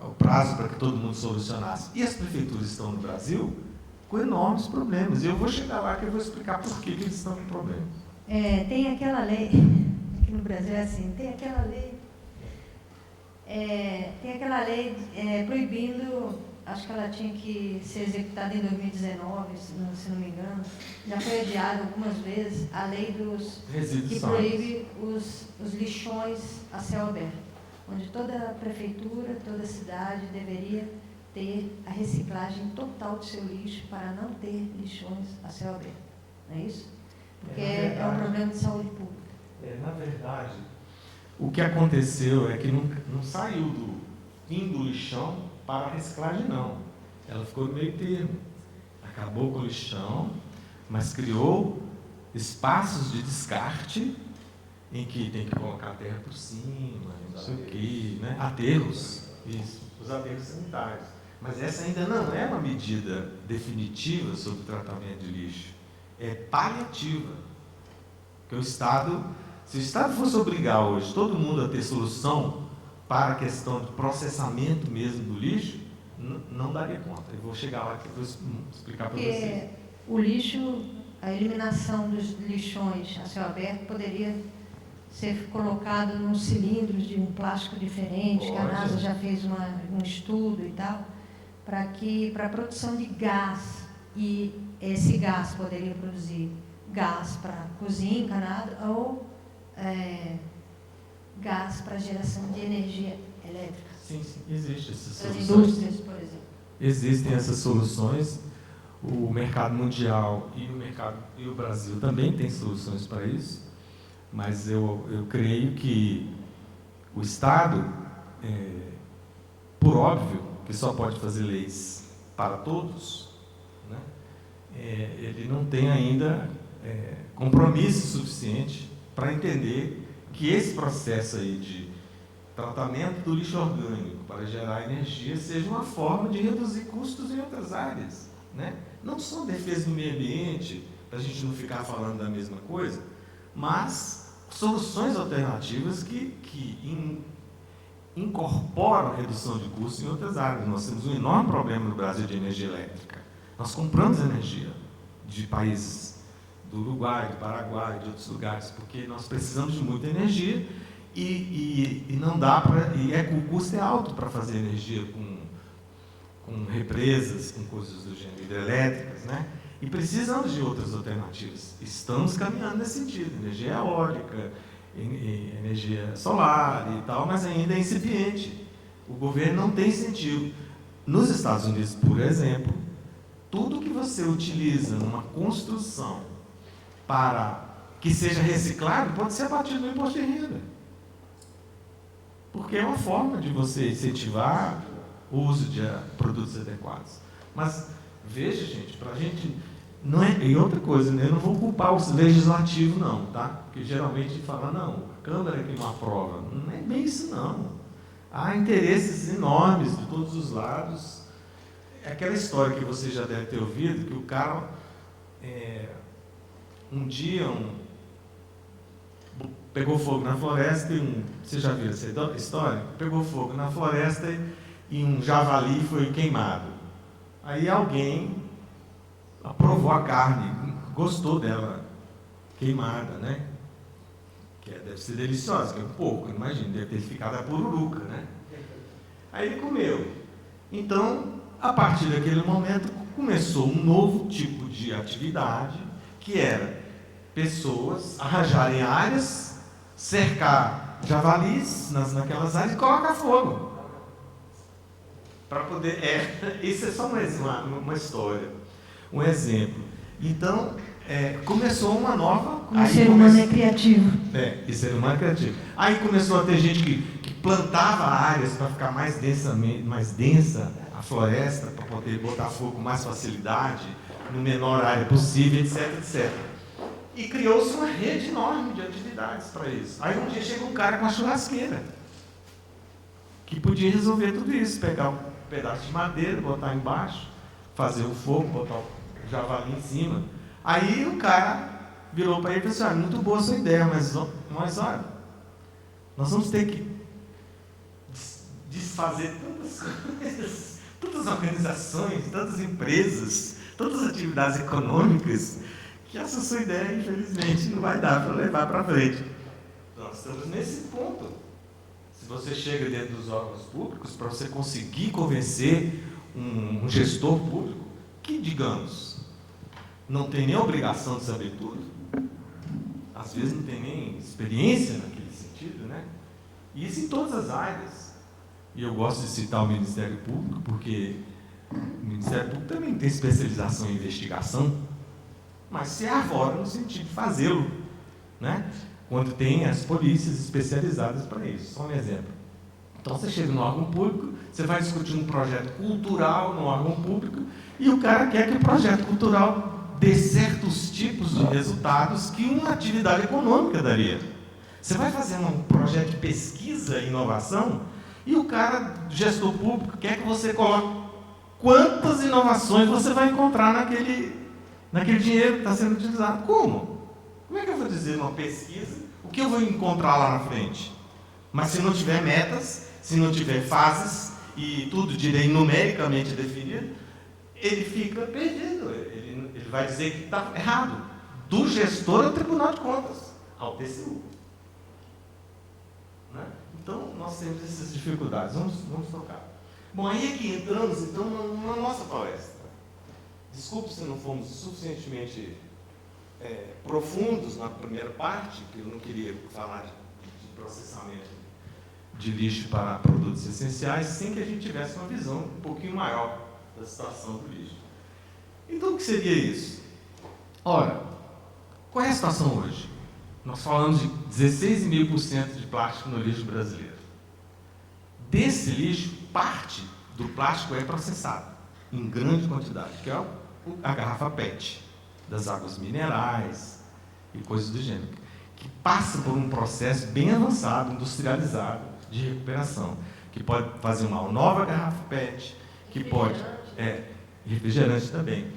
o prazo para que todo mundo solucionasse. E as prefeituras estão no Brasil com enormes problemas. E eu vou chegar lá que eu vou explicar por que eles estão com problemas. Tem aquela lei, aqui no Brasil é assim, tem aquela lei proibindo, acho que ela tinha que ser executada em 2019, se não me engano, já foi adiada algumas vezes, a lei que proíbe os lixões a céu aberto, onde toda a prefeitura, toda a cidade deveria ter a reciclagem total do seu lixo para não ter lixões a céu aberto. Não é isso? Porque é um problema de saúde pública. Na verdade, o que aconteceu é que não saiu do fim do lixão para a reciclagem, não. Ela ficou no meio termo. Acabou com o lixão, mas criou espaços de descarte em que tem que colocar a terra por cima, não sei o quê, né? Aterros, isso, os aterros sanitários. Mas essa ainda não é uma medida definitiva sobre o tratamento de lixo. É paliativa. Porque o Estado, se o Estado fosse obrigar hoje todo mundo a ter solução para a questão do processamento mesmo do lixo, não daria conta. Eu vou chegar lá que eu vou explicar para vocês. O lixo, a eliminação dos lixões a céu aberto poderia ser colocado nos cilindros de um plástico diferente, que a NASA já fez um estudo e tal, para a produção de gás, e esse gás poderia produzir gás para cozinha encanada ou gás para geração de energia elétrica. Sim, existem essas Para as soluções. indústrias, por exemplo. Existem essas soluções. O mercado mundial e o Brasil também tem soluções para isso, mas eu creio que o Estado, por óbvio, que só pode fazer leis para todos, né? Ele não tem ainda compromisso suficiente para entender que esse processo aí de tratamento do lixo orgânico para gerar energia seja uma forma de reduzir custos em outras áreas, né? Não só defesa do meio ambiente, para a gente não ficar falando da mesma coisa, mas soluções alternativas que incorporam redução de custo em outras áreas. Nós temos um enorme problema no Brasil de energia elétrica. Nós compramos energia de países do Uruguai, do Paraguai, de outros lugares, porque nós precisamos de muita energia e não dá para... o custo é alto para fazer energia com represas, com coisas do gênero, hidrelétricas, né? E precisamos de outras alternativas. Estamos caminhando nesse sentido, energia eólica, energia solar e tal, mas ainda é incipiente. O governo não tem incentivo. Nos Estados Unidos, por exemplo, tudo que você utiliza numa construção para que seja reciclado pode ser abatido no imposto de renda. Porque é uma forma de você incentivar o uso de produtos adequados. Mas, veja, gente, para a gente... Não é, e outra coisa, né? Eu não vou culpar o legislativo, não, tá? Porque geralmente fala, não, a Câmara que não aprova. Não é bem isso, não. Há interesses enormes de todos os lados. É aquela história que você já deve ter ouvido, que o cara, um dia, pegou fogo na floresta e você já viu essa história? Pegou fogo na floresta e um javali foi queimado. Aí alguém aprovou a carne, gostou dela queimada, né? Que deve ser deliciosa, que é um porco, imagina, deve ter ficado a pururuca, né? Aí ele comeu. Então, a partir daquele momento, começou um novo tipo de atividade, que era pessoas arranjarem áreas, cercar javalis naquelas áreas e colocar fogo. Para poder... isso é só uma história. Um exemplo. Então, começou uma nova... O ser humano é criativo. E ser humano é criativo. Aí começou a ter gente que plantava áreas para ficar mais densa a floresta, para poder botar fogo com mais facilidade, no menor área possível, etc, etc. E criou-se uma rede enorme de atividades para isso. Aí um dia chega um cara com uma churrasqueira, que podia resolver tudo isso, pegar um pedaço de madeira, botar embaixo, fazer o fogo, botar o javali em cima. Aí o cara virou para ele e falou assim, muito boa a sua ideia, mas olha, nós vamos ter que desfazer tantas coisas, tantas organizações, tantas empresas, tantas atividades econômicas, que essa sua ideia, infelizmente, não vai dar para levar para frente. Nós estamos nesse ponto. Se você chega dentro dos órgãos públicos, para você conseguir convencer um gestor público, que, digamos, não tem nem obrigação de saber tudo, às vezes não tem nem experiência naquele sentido, né? E isso em todas as áreas. E eu gosto de citar o Ministério Público, porque o Ministério Público também tem especialização em investigação, mas se arvora no sentido de fazê-lo, né? Quando tem as polícias especializadas para isso. Só um exemplo. Então, você chega no órgão público, você vai discutir um projeto cultural no órgão público, e o cara quer que o projeto cultural dê certos tipos de resultados que uma atividade econômica daria. Você vai fazer um projeto de pesquisa e inovação, e o cara, gestor público, quer que você coloque quantas inovações você vai encontrar naquele dinheiro que está sendo utilizado. Como? Como é que eu vou dizer numa pesquisa o que eu vou encontrar lá na frente? Mas se não tiver metas, se não tiver fases e tudo direito numericamente definido, ele fica perdido. Ele vai dizer que está errado. Do gestor ao Tribunal de Contas, ao TCU. Né? Então, nós temos essas dificuldades. Vamos tocar. Bom, aí é que entramos, então, na nossa palestra. Desculpe se não fomos suficientemente profundos na primeira parte, que eu não queria falar de processamento de lixo para produtos essenciais, sem que a gente tivesse uma visão um pouquinho maior da situação do lixo. Então, o que seria isso? Ora, qual é a situação hoje? Nós falamos de 16,5% de plástico no lixo brasileiro. Desse lixo, parte do plástico é processado, em grande quantidade, que é a garrafa PET, das águas minerais e coisas do gênero, que passa por um processo bem avançado, industrializado, de recuperação, que pode fazer uma nova garrafa PET, que pode... refrigerante também,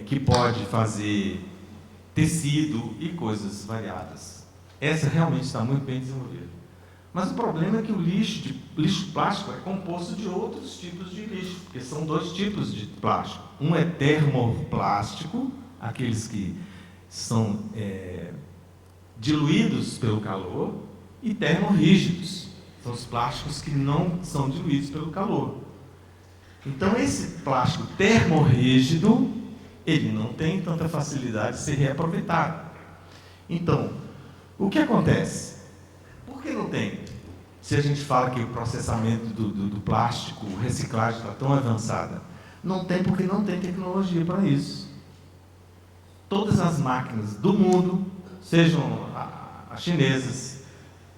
que pode fazer tecido e coisas variadas. Essa realmente está muito bem desenvolvida. Mas o problema é que o lixo plástico é composto de outros tipos de lixo, porque são 2 tipos de plástico. Um é termoplástico, aqueles que são diluídos pelo calor, e termorrígidos, são os plásticos que não são diluídos pelo calor. Então, esse plástico termorrígido, ele não tem tanta facilidade de ser reaproveitado. Então, o que acontece? Por que não tem? Se a gente fala que o processamento do plástico, a reciclagem está tão avançada. Não tem porque não tem tecnologia para isso. Todas as máquinas do mundo, sejam as chinesas,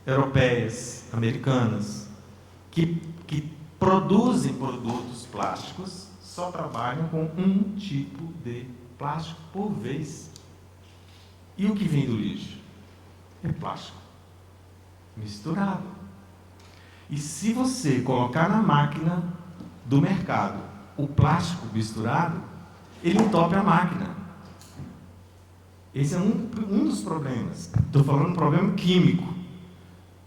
europeias, americanas, que produzem produtos plásticos, só trabalham com um tipo de plástico por vez. E o que vem do lixo? É plástico misturado. E se você colocar na máquina do mercado o plástico misturado, ele entope a máquina. Esse é um dos problemas. Estou falando um problema químico,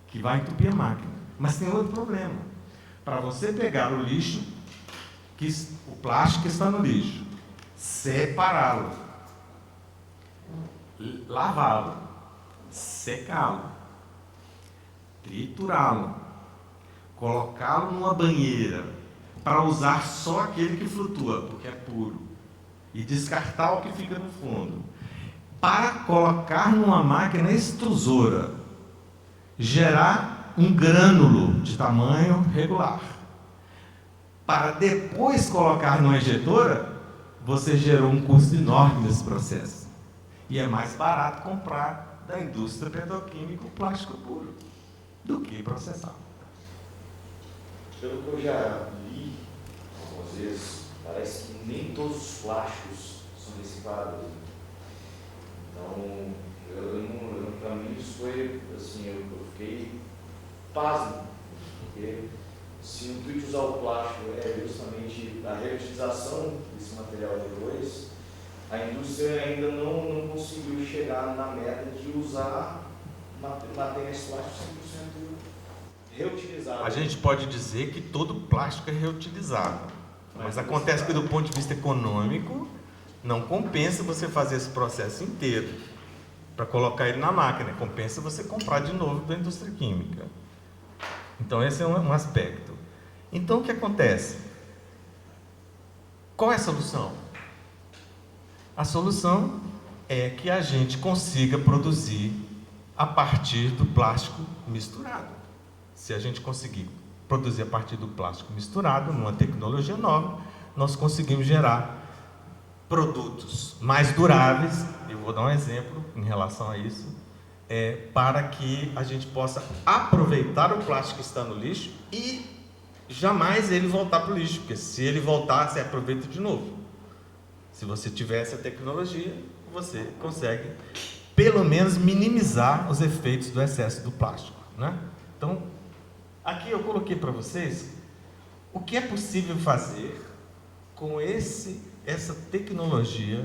que vai entupir a máquina. Mas tem outro problema. Para você pegar o lixo, o plástico que está no lixo, separá-lo, lavá-lo, secá-lo, triturá-lo, colocá-lo numa banheira para usar só aquele que flutua, porque é puro, e descartar o que fica no fundo, para colocar numa máquina extrusora, gerar um grânulo de tamanho regular, para depois colocar numa injetora, você gerou um custo enorme nesse processo. E é mais barato comprar da indústria petroquímica o plástico puro do que processar. Pelo que eu já li, algumas vezes, parece que nem todos os plásticos são recicláveis. Então, para mim isso foi, assim, eu fiquei pasmo, porque se o intuito de usar o plástico é justamente a reutilização desse material depois, a indústria ainda não conseguiu chegar na meta de usar materiais plásticos 100% reutilizáveis. A gente pode dizer que todo plástico é reutilizável, mas acontece que do ponto de vista econômico, não compensa você fazer esse processo inteiro para colocar ele na máquina, compensa você comprar de novo da indústria química. Então esse é um aspecto. Então o que acontece? Qual é a solução? A solução é que a gente consiga produzir a partir do plástico misturado. Se a gente conseguir produzir a partir do plástico misturado, numa tecnologia nova, nós conseguimos gerar produtos mais duráveis. Eu vou dar um exemplo em relação a isso, para que a gente possa aproveitar o plástico que está no lixo e jamais ele voltar para o lixo, porque se ele voltar, você aproveita de novo. Se você tiver essa tecnologia, você consegue pelo menos minimizar os efeitos do excesso do plástico, né? Então, aqui eu coloquei para vocês o que é possível fazer com essa tecnologia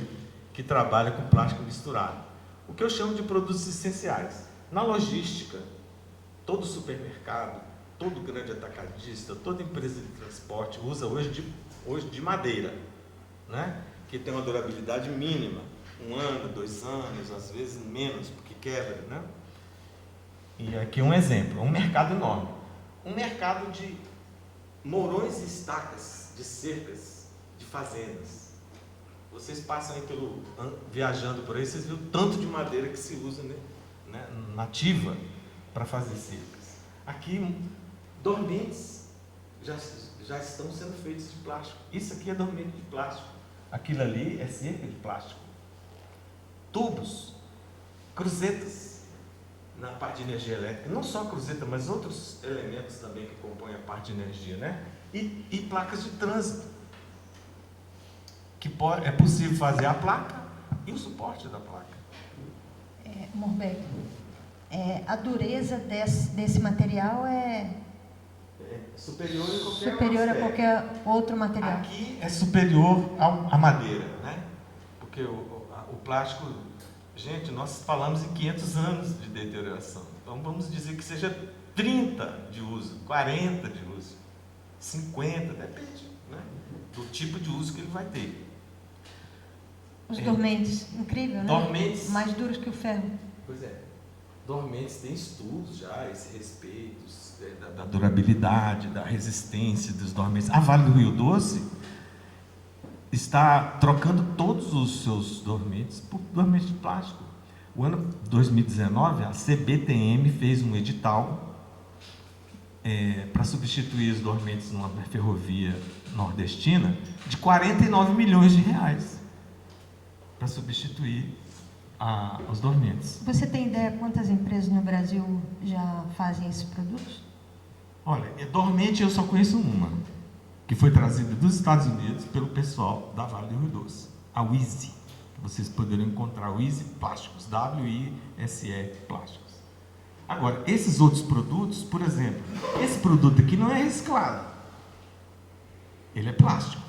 que trabalha com plástico misturado. O que eu chamo de produtos essenciais. Na logística, todo supermercado, todo grande atacadista, toda empresa de transporte usa hoje de madeira, né? Que tem uma durabilidade mínima, 1 ano, 2 anos, às vezes menos, porque quebra, né? E aqui um exemplo, um mercado enorme, um mercado de mourões e estacas, de cercas, de fazendas. Vocês passam aí viajando por aí, vocês viram o tanto de madeira que se usa, né, nativa para fazer cercas. Aqui, dormentes já estão sendo feitos de plástico. Isso aqui é dormente de plástico. Aquilo ali é cerca de plástico. Tubos, cruzetas na parte de energia elétrica. Não só cruzeta, mas outros elementos também que compõem a parte de energia, né? E placas de trânsito. É possível fazer a placa e o suporte da placa. Morbeck, a dureza desse material é superior a qualquer outro material. Aqui é superior à madeira, né? Porque o plástico, gente, nós falamos em 500 anos de deterioração. Então vamos dizer que seja 30 de uso, 40 de uso, 50, depende, né, do tipo de uso que ele vai ter. Os dormentes, incrível, né? Dormentes. Mais duros que o ferro. Pois é. Dormentes tem estudos já a esse respeito, da durabilidade, da resistência dos dormentes. A Vale do Rio Doce está trocando todos os seus dormentes por dormentes de plástico. O ano 2019, a CBTM fez um edital para substituir os dormentes numa ferrovia nordestina de 49 milhões de reais para substituir os dormentes. Você tem ideia quantas empresas no Brasil já fazem esses produtos? Olha, dormente eu só conheço uma, que foi trazida dos Estados Unidos pelo pessoal da Vale do Rio Doce, a WISE. Vocês poderão encontrar o WISE Plásticos, WISE Plásticos. Agora, esses outros produtos, por exemplo, esse produto aqui não é reciclado, ele é plástico.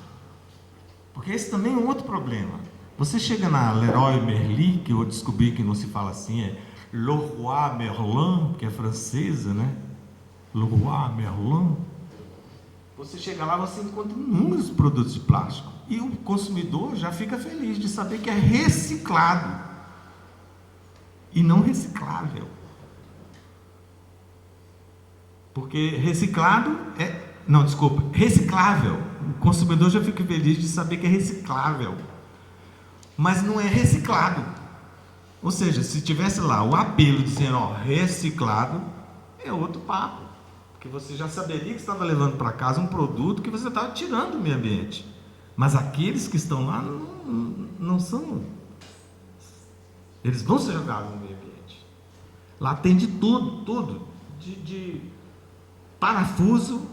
Porque esse também é um outro problema. Você chega na Leroy Merlin, que eu descobri que não se fala assim, é Leroy Merlin, que é francesa, né? Leroy Merlin. Você chega lá, você encontra inúmeros produtos de plástico. E o consumidor já fica feliz de saber que é reciclado e não reciclável. Porque reciclado é... Não, desculpa, reciclável. O consumidor já fica feliz de saber que é reciclável. Mas não é reciclado. Ou seja, se tivesse lá o apelo dizendo, ó, reciclado, é outro papo. Porque você já saberia que estava levando para casa um produto que você estava tirando do meio ambiente. Mas aqueles que estão lá não são. Eles vão ser jogados no meio ambiente. Lá tem de tudo. De parafuso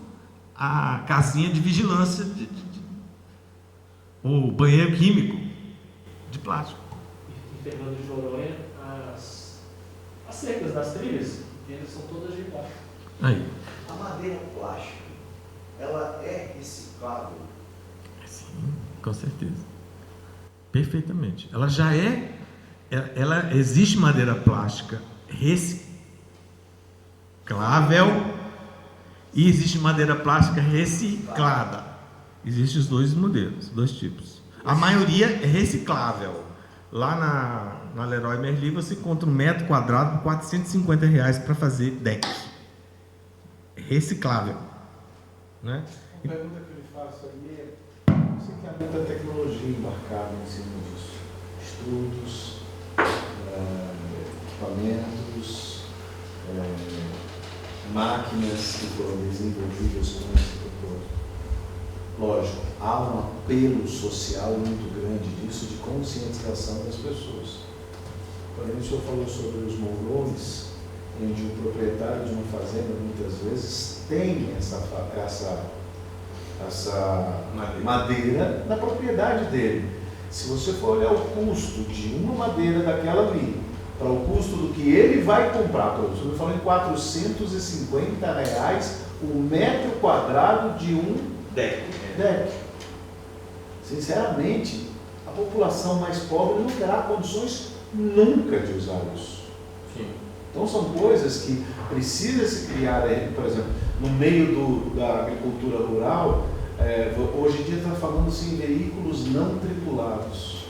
a casinha de vigilância, o banheiro químico de plástico. Em Fernando de Noronha, as secas das trilhas, elas são todas de plástico. Aí. A madeira plástica, ela é reciclável? Sim, com certeza. Perfeitamente. Ela já é... existe madeira plástica reciclável e existe madeira plástica reciclada. Existem os dois modelos, dois tipos. A maioria é reciclável. Lá na Leroy Merlin você encontra um metro quadrado por R$450 para fazer deck. Reciclável. Né? A pergunta que eu lhe faço aí é: você tem muita tecnologia embarcada em cima disso? Estudos, equipamentos, máquinas que foram desenvolvidas com esse propósito. Lógico, há um apelo social muito grande disso, de conscientização das pessoas. Porém, o senhor falou sobre os mourões, onde o proprietário de uma fazenda muitas vezes tem essa madeira na propriedade dele. Se você for olhar o custo de uma madeira daquela ali para o custo do que ele vai comprar, eu estou falando em R$450 o metro quadrado de um deck. Sinceramente, a população mais pobre não terá condições nunca de usar isso. Sim. Então são coisas que precisa se criar, por exemplo, no meio da agricultura rural. Hoje em dia está falando-se em veículos não tripulados.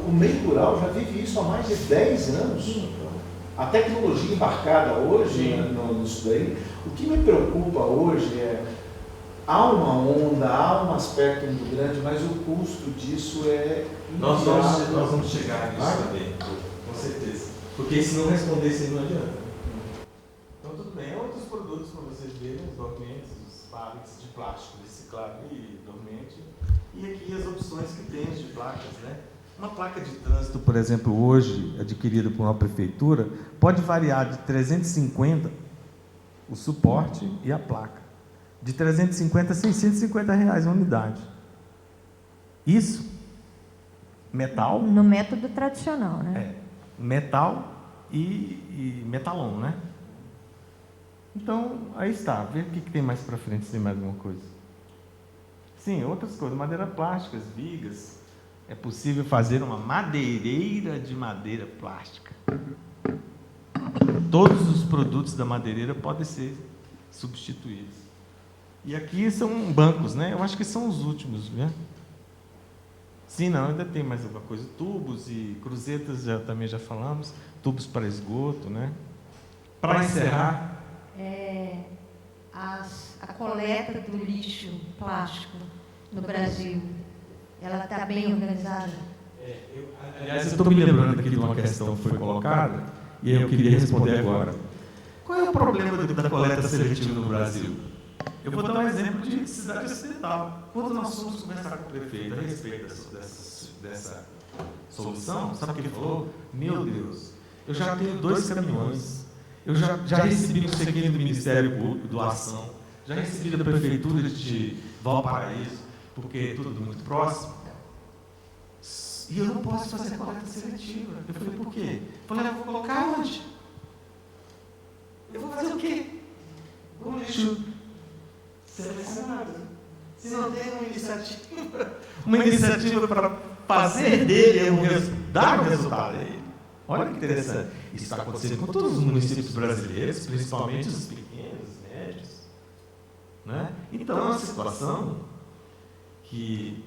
O meio rural já vive isso há mais de 10 anos. A tecnologia embarcada hoje nisso daí. O que me preocupa hoje há uma onda, há um aspecto muito grande, mas o custo disso é Nós vamos chegar nisso também, com certeza. Porque se não respondesse, não adianta. Então tudo bem, outros produtos para vocês verem, os dormentes, os pallets de plástico reciclável e dormente. E aqui as opções que tem de placas, né? Uma placa de trânsito, por exemplo, hoje adquirida por uma prefeitura, pode variar de 350 o suporte e a placa. De 350 a 650 reais a unidade. Isso, metal. No método tradicional, né? Metal e metalon, né? Então, aí está. Vê o que tem mais para frente, se tem mais alguma coisa. Sim, outras coisas. Madeira plástica, vigas. É possível fazer uma madeireira de madeira plástica. todos os produtos da madeireira podem ser substituídos. E aqui são bancos, né? Eu acho que são os últimos, né? Sim, não, ainda tem mais alguma coisa. Tubos e cruzetas, também já falamos. Tubos para esgoto, né? Para encerrar... A coleta do lixo plástico no Brasil, ela está bem organizada? Aliás, eu estou me lembrando aqui de uma questão que foi colocada, e eu queria responder agora. Qual é o problema da coleta seletiva no Brasil? Eu vou dar um exemplo de cidade ocidental. Quando nós fomos conversar com o prefeito a respeito dessa solução, sabe o que ele falou? Meu Deus, eu já tenho 2 caminhões, eu já recebi um sequinho do Ministério Público, doação, já recebi da Prefeitura de Valparaíso, porque é tudo muito próximo, e eu não posso fazer coleta seletiva. Eu falei, por quê? Eu falei, eu vou colocar onde? Eu vou fazer o quê? O lixo selecionado. Se não tem uma iniciativa para fazer dele, dar um resultado a ele. Olha que interessante. Isso está acontecendo com todos os municípios brasileiros, principalmente os pequenos, médios. Né? Então, é uma situação que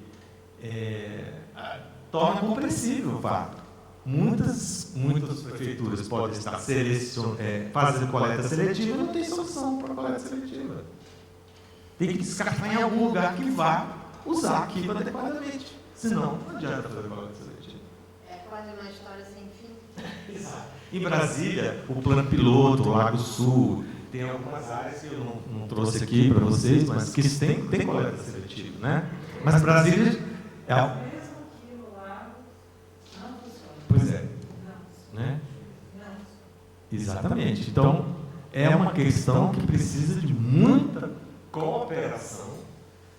torna compreensível o fato. Muitas prefeituras podem estar fazendo coleta seletiva e não tem solução para a coleta seletiva. Tem que descartar em algum lugar que vá usar aquilo adequadamente. Senão, não adianta fazer coleta seletiva. É quase uma história sem fim. Exato. Em Brasília, o plano piloto, o Lago Sul, tem algumas áreas que eu não trouxe aqui para vocês, mas que tem coleta seletiva, né? Mas Brasília é... Pois é. Né? Exatamente. Então, é uma questão que precisa de muita cooperação.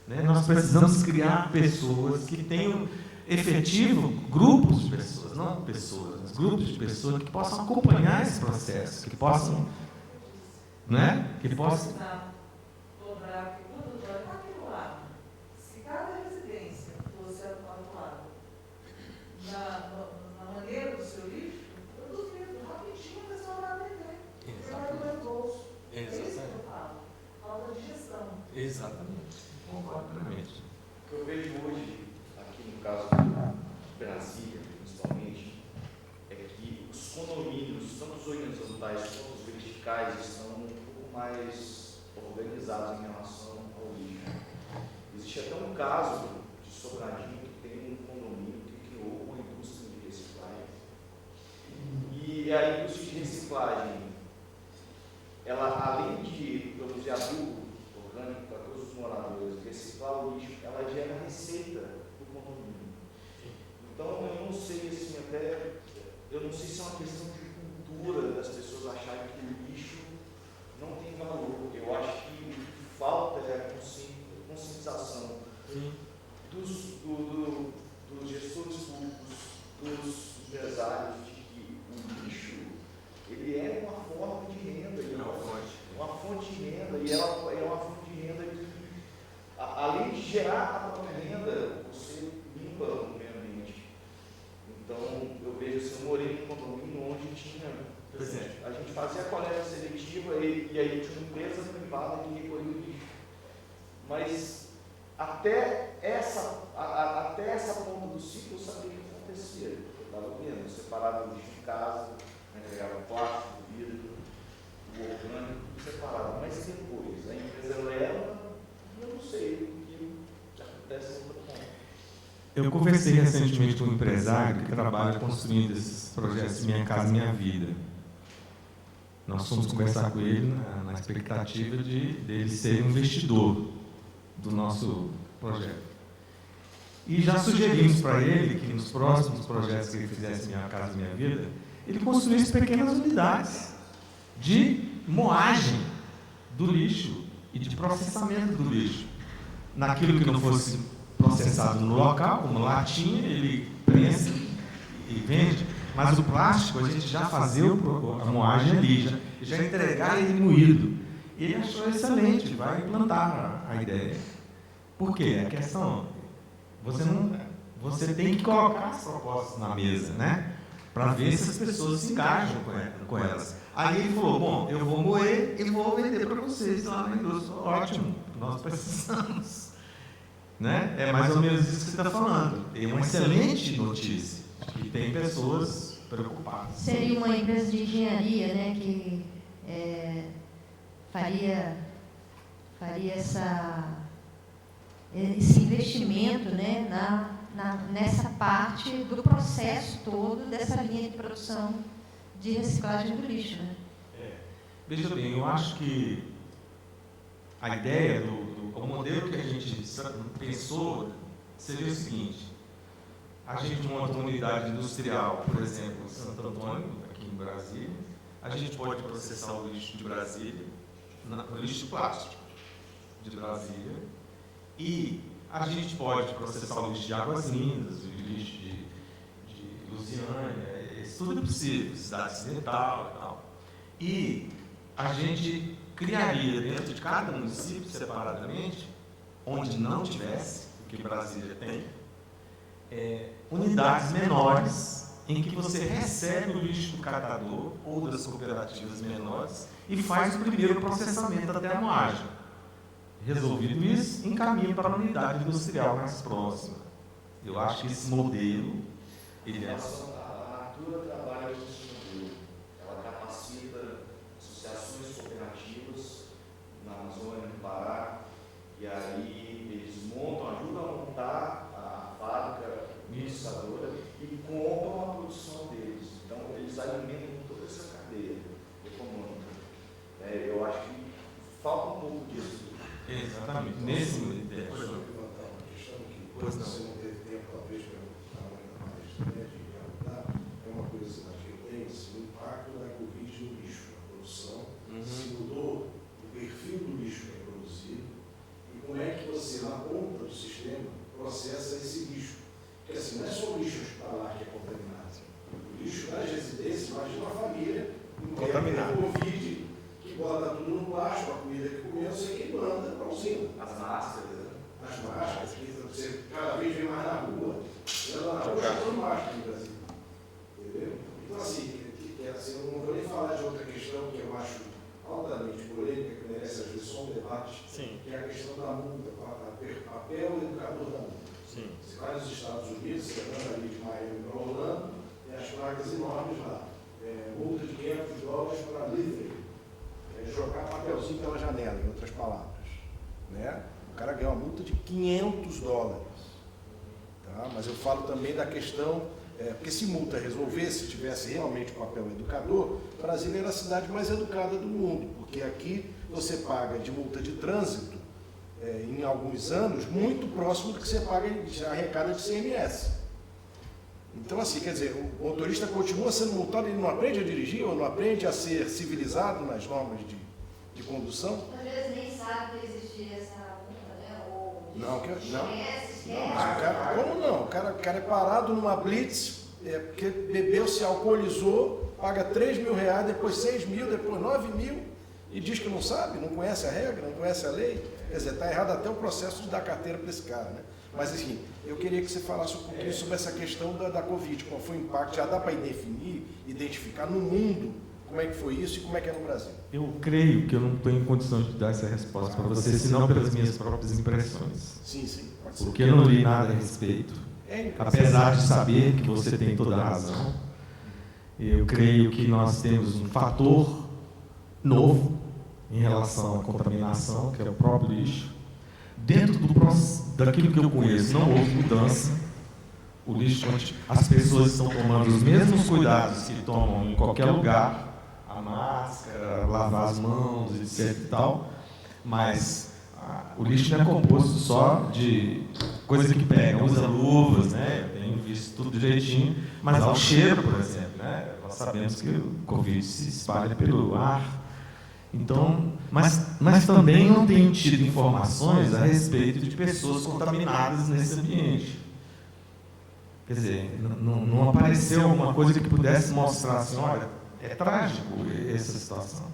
Né? Nós precisamos criar pessoas que tenham efetivo grupos de pessoas, não pessoas, mas grupos de pessoas que possam acompanhar esse processo, que possam, né? Que possam... Se cada residência fosse atuada na maneira do seu lixo, eu duvido, rapidinho a pessoa vai atender. Exatamente. Bolso. É isso que eu falo. Falta de gestão. Exatamente. Concordo plenamente. O que eu vejo hoje, aqui no caso de Brasília, principalmente, é que os condomínios, tanto os horizontais quanto os verticais, estão um pouco mais organizados em relação ao lixo. Existe até um caso de Sobradinho que tem um condomínio que criou uma indústria de reciclagem. E a indústria de reciclagem, ela, além de produzir adubo orgânico para todos os moradores, reciclar o lixo, ela gera receita do condomínio. Então, eu não sei, assim, eu não sei se é uma questão de cultura das pessoas acharem que o lixo não tem valor. Eu acho que o que falta é a conscientização dos gestores públicos, dos empresários, de que o lixo ele é uma forma de renda, uma fonte de renda, e ela é uma fonte de renda que, além de gerar a própria renda, você limpa o meio ambiente. Então, eu vejo assim, eu morei em um condomínio onde tinha, a gente fazia a coleta seletiva e aí tinha uma empresa privada que recolhia o lixo. Mas até essa ponta do ciclo eu sabia o que acontecia. Eu estava vendo, eu separava o lixo em casa, entregava o plástico, o vidro, o orgânico, tudo separado. Mas depois, a empresa leva e eu não sei o que acontece no outro ponto. Eu conversei recentemente com um empresário que trabalha construindo esses projetos Minha Casa Minha Vida. Nós fomos conversar com ele na expectativa dele ser um investidor do nosso projeto. E já sugerimos para ele que nos próximos projetos que ele fizesse Minha Casa Minha Vida, ele construísse pequenas unidades de moagem do lixo e de processamento do lixo. Naquilo que não fosse processado no local, como latinha, ele prensa e vende, mas o plástico a gente já fazia a moagem ali, já entregar ele moído. Ele achou excelente, vai implantar a ideia. Por quê? A questão, você tem que colocar as propostas na mesa, né? para ver se as pessoas se engajam com elas. Aí ele falou, bom, eu vou moer e vou vender para vocês lá na indústria. Ótimo, nós precisamos. Né? É mais ou menos isso que você está falando. Tem uma excelente notícia, que tem pessoas preocupadas. Seria uma empresa de engenharia, né, que faria esse investimento, né, nessa parte do processo todo dessa linha de produção de reciclagem do lixo. Né? Veja bem, eu acho que a ideia o modelo que a gente pensou seria o seguinte: a gente monta uma unidade industrial, por exemplo, em Santo Antônio, aqui em Brasília, a gente pode processar o lixo de Brasília, o lixo plástico de Brasília, e a gente pode processar o lixo de Águas Lindas, o lixo de Lusiânia, isso tudo é possível, cidade ocidental e tal. E a gente criaria dentro de cada município, separadamente, onde não tivesse, porque Brasília tem, unidades menores em que você recebe o lixo do catador ou das cooperativas menores e faz o primeiro processamento até a moagem. Resolvido isso, encaminha para a unidade industrial mais próxima. Eu acho que esse modelo, ele é... A Natura trabalha com esse modelo. Ela capacita associações cooperativas na Amazônia, no Pará, e aí eles ajudam a montar a fábrica mixadora e compram a produção deles. Então, eles alimentam toda essa cadeia econômica. Eu acho que falta um pouco disso. Exatamente. Nesse modelo. Pois não. Levantar uma questão que você não teve tempo, talvez, para falar ainda mais, né, de abordar. É uma curiosidade que eu tenho, o impacto da Covid no lixo, na produção, se mudou o perfil do lixo que é produzido e como é que você, na ponta do sistema, processa esse lixo. Porque assim, não é só o lixo hospitalar que é contaminado. O lixo das residências, imagina uma família contaminada com Covid, que bota tudo no plástico, a comida que comeu, você que manda para a usina. As máscaras, né? As máscaras, que você cada vez vem mais na rua. Eu ando na rua chutando máscara no Brasil. Entendeu? Então, assim, eu não vou nem falar de outra questão que eu acho altamente polêmica, que merece às vezes só um debate, que é a questão da multa, o papel educador da multa. Sim. Você vai nos Estados Unidos, você anda ali de Miami para Orlando, tem as placas enormes lá. Multa de $500 para livre. Jogar papelzinho pela janela, em outras palavras. Né? O cara ganha uma multa de $500. Tá? Mas eu falo também da questão, porque se multa resolvesse, se tivesse realmente papel educador, Brasília era a cidade mais educada do mundo, porque aqui você paga de multa de trânsito, em alguns anos, muito próximo do que você paga de arrecada de CMS. Então, assim, quer dizer, o motorista continua sendo multado, ele não aprende a dirigir ou não aprende a ser civilizado nas normas de condução? Às vezes nem sabe que existia essa multa, né? Ou Esquece. Como não? O cara é parado numa blitz, porque bebeu, se alcoolizou, paga R$3.000, depois R$6.000, depois R$9.000 e diz que não sabe, não conhece a regra, não conhece a lei. Quer dizer, está errado até o processo de dar carteira para esse cara, né? Mas, enfim, eu queria que você falasse um pouquinho sobre essa questão da Covid, qual foi o impacto, já dá para identificar no mundo como é que foi isso e como é que é no Brasil. Eu creio que eu não tenho condição de dar essa resposta para você, senão pelas minhas próprias impressões. Sim, pode ser. Porque eu não li nada a respeito. Apesar de saber que você tem toda a razão, eu creio que nós temos um fator novo em relação à contaminação, que é o próprio lixo. Dentro daquilo que eu conheço, não houve mudança. O lixo, as pessoas estão tomando os mesmos cuidados que tomam em qualquer lugar, a máscara, lavar as mãos, etc. e tal, mas o lixo não é composto só de coisa que pega, usa luvas, né? Eu tenho visto tudo direitinho, mas há o cheiro, por exemplo, né? Nós sabemos que o Covid se espalha pelo ar. Então, mas também não tenho tido informações a respeito de pessoas contaminadas nesse ambiente. Quer dizer, não apareceu alguma coisa que pudesse mostrar assim, olha, é trágico essa situação.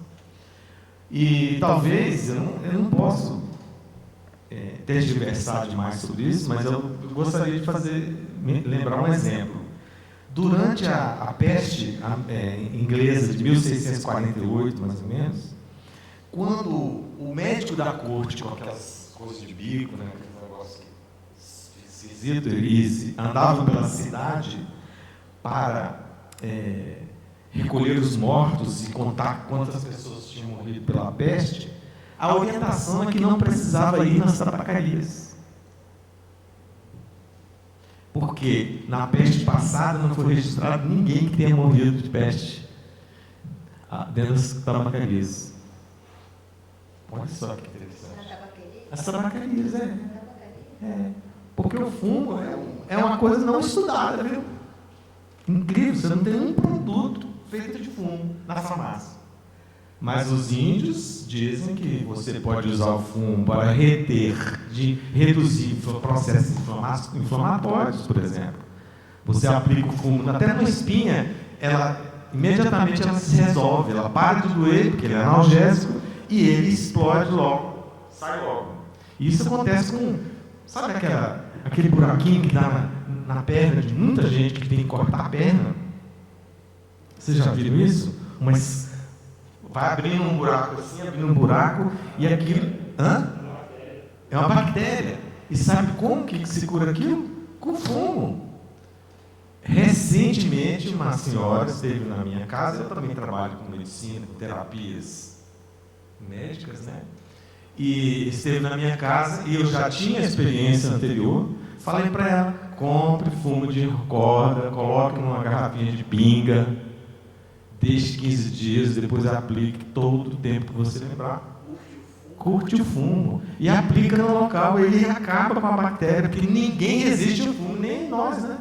E talvez, eu não posso tergiversar demais sobre isso, mas eu gostaria de lembrar um exemplo. durante a peste inglesa de 1648, mais ou menos, quando o médico da corte, com aquelas coisas de bico, né, aqueles negócios esquisitos, eles andavam pela cidade para recolher os mortos e contar quantas pessoas tinham morrido pela peste, a orientação é que não precisava ir nas tabacarias. Porque na peste passada não foi registrado ninguém que tenha morrido de peste dentro das tabacarias. Olha só que interessante. As tabacarias, porque o fumo é uma coisa não estudada, viu? Incrível, você não tem um produto feito de fumo na farmácia. Mas os índios dizem que você pode usar o fumo para reduzir processos inflamatórios, por exemplo. Você aplica o fumo até numa espinha, imediatamente ela se resolve, ela para de doer, porque ele é analgésico, e ele explode logo, sai logo. E isso acontece com, sabe aquele buraquinho que dá na perna de muita gente que tem que cortar a perna? Vocês já viram isso? Mas vai abrindo um buraco assim, abrindo um buraco, e aquilo... É uma bactéria. E sabe como que se cura aquilo? Com fumo. Recentemente, uma senhora esteve na minha casa, eu também trabalho com medicina, com terapias médicas, né? E esteve na minha casa, e eu já tinha experiência anterior, falei para ela, compre fumo de corda, coloque numa garrafinha de pinga, deixe 15 dias, depois aplique todo o tempo que você lembrar. Curte o fumo e aplica no local, ele acaba com a bactéria, porque ninguém resiste ao fumo, nem nós, né?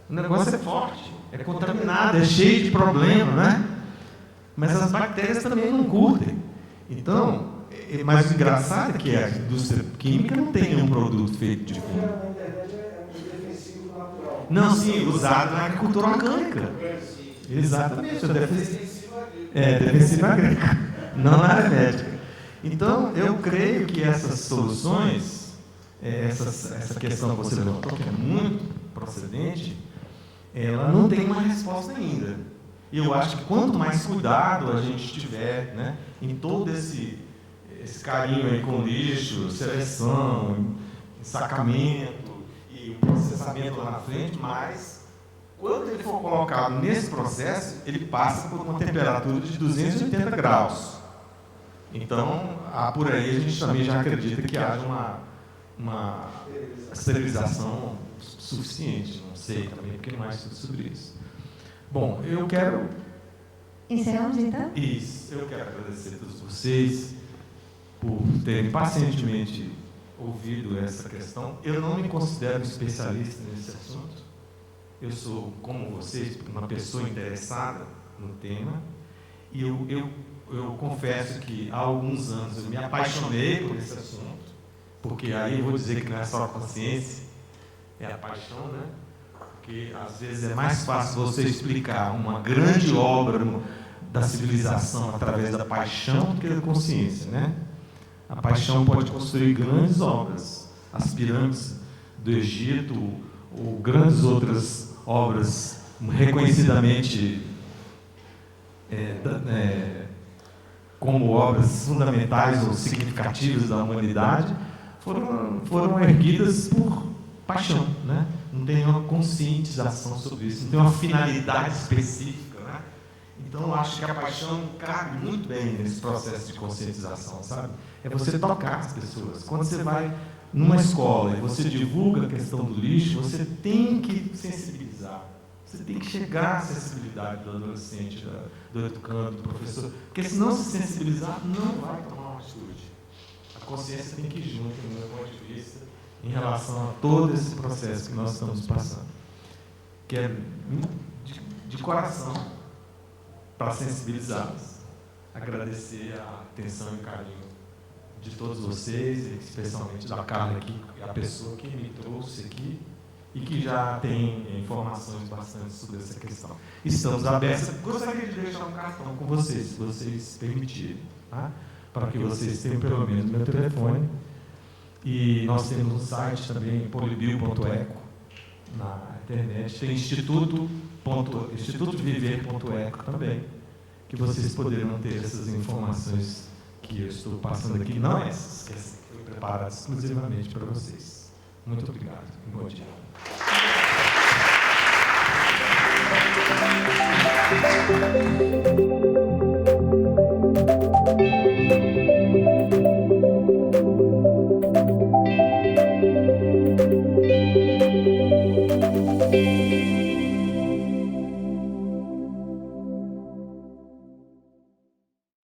O negócio é forte, é contaminado, é cheio de problema, né? Mas as bactérias também não curtem. Então, mas o engraçado é que a indústria química não tem nenhum produto feito de fumo. Na verdade, é um defensivo natural. Não, sim, usado na agricultura orgânica. Exatamente, é defensivo agrícola, não na área médica. Então, eu creio que essas soluções, essa questão que você levantou, que é muito procedente, ela não tem uma resposta ainda. E eu acho que quanto mais cuidado a gente tiver, né, em todo esse carinho aí com lixo, seleção, ensacamento e o processamento lá na frente, mais quando ele for colocado nesse processo, ele passa por uma temperatura de 280 graus. Então, por aí a gente também já acredita que haja uma esterilização suficiente. Não sei também, porque não há estudo sobre isso. Bom, eu quero... Encerramos, então? Isso. Eu quero agradecer a todos vocês por terem pacientemente ouvido essa questão. Eu não me considero especialista nesse assunto. Eu sou, como vocês, uma pessoa interessada no tema. E eu confesso que há alguns anos eu me apaixonei por esse assunto, porque aí eu vou dizer que não é só a consciência, é a paixão, né? Porque às vezes é mais fácil você explicar uma grande obra da civilização através da paixão do que da consciência, né? A paixão pode construir grandes obras, as pirâmides do Egito, ou grandes outras obras reconhecidamente como obras fundamentais ou significativas da humanidade, foram erguidas por paixão, né? Não tem uma conscientização sobre isso, não tem uma finalidade específica, né? Então, eu acho que a paixão cabe muito bem nesse processo de conscientização, sabe? É você tocar as pessoas. Quando você vai numa escola e você divulga a questão do lixo, você tem que sensibilizar. Você tem que chegar à sensibilidade do adolescente, do educando, do professor, porque se não se sensibilizar, não vai tomar uma atitude. A consciência tem que ir junto, do meu ponto de vista, em relação a todo esse processo que nós estamos passando. Quero, de coração, para sensibilizá-los, agradecer a atenção e carinho de todos vocês, especialmente da Carla aqui, a pessoa que me trouxe aqui, e que já tem informações bastante sobre essa questão. Estamos abertos. Gostaria de deixar um cartão com vocês, se vocês permitirem, tá? Para que vocês tenham pelo menos meu telefone. E nós temos um site também, polibio.eco, na internet. Tem institutoviver.eco também, que vocês poderão ter essas informações que eu estou passando aqui, não essas, que foi preparado exclusivamente para vocês. Muito obrigado e bom dia.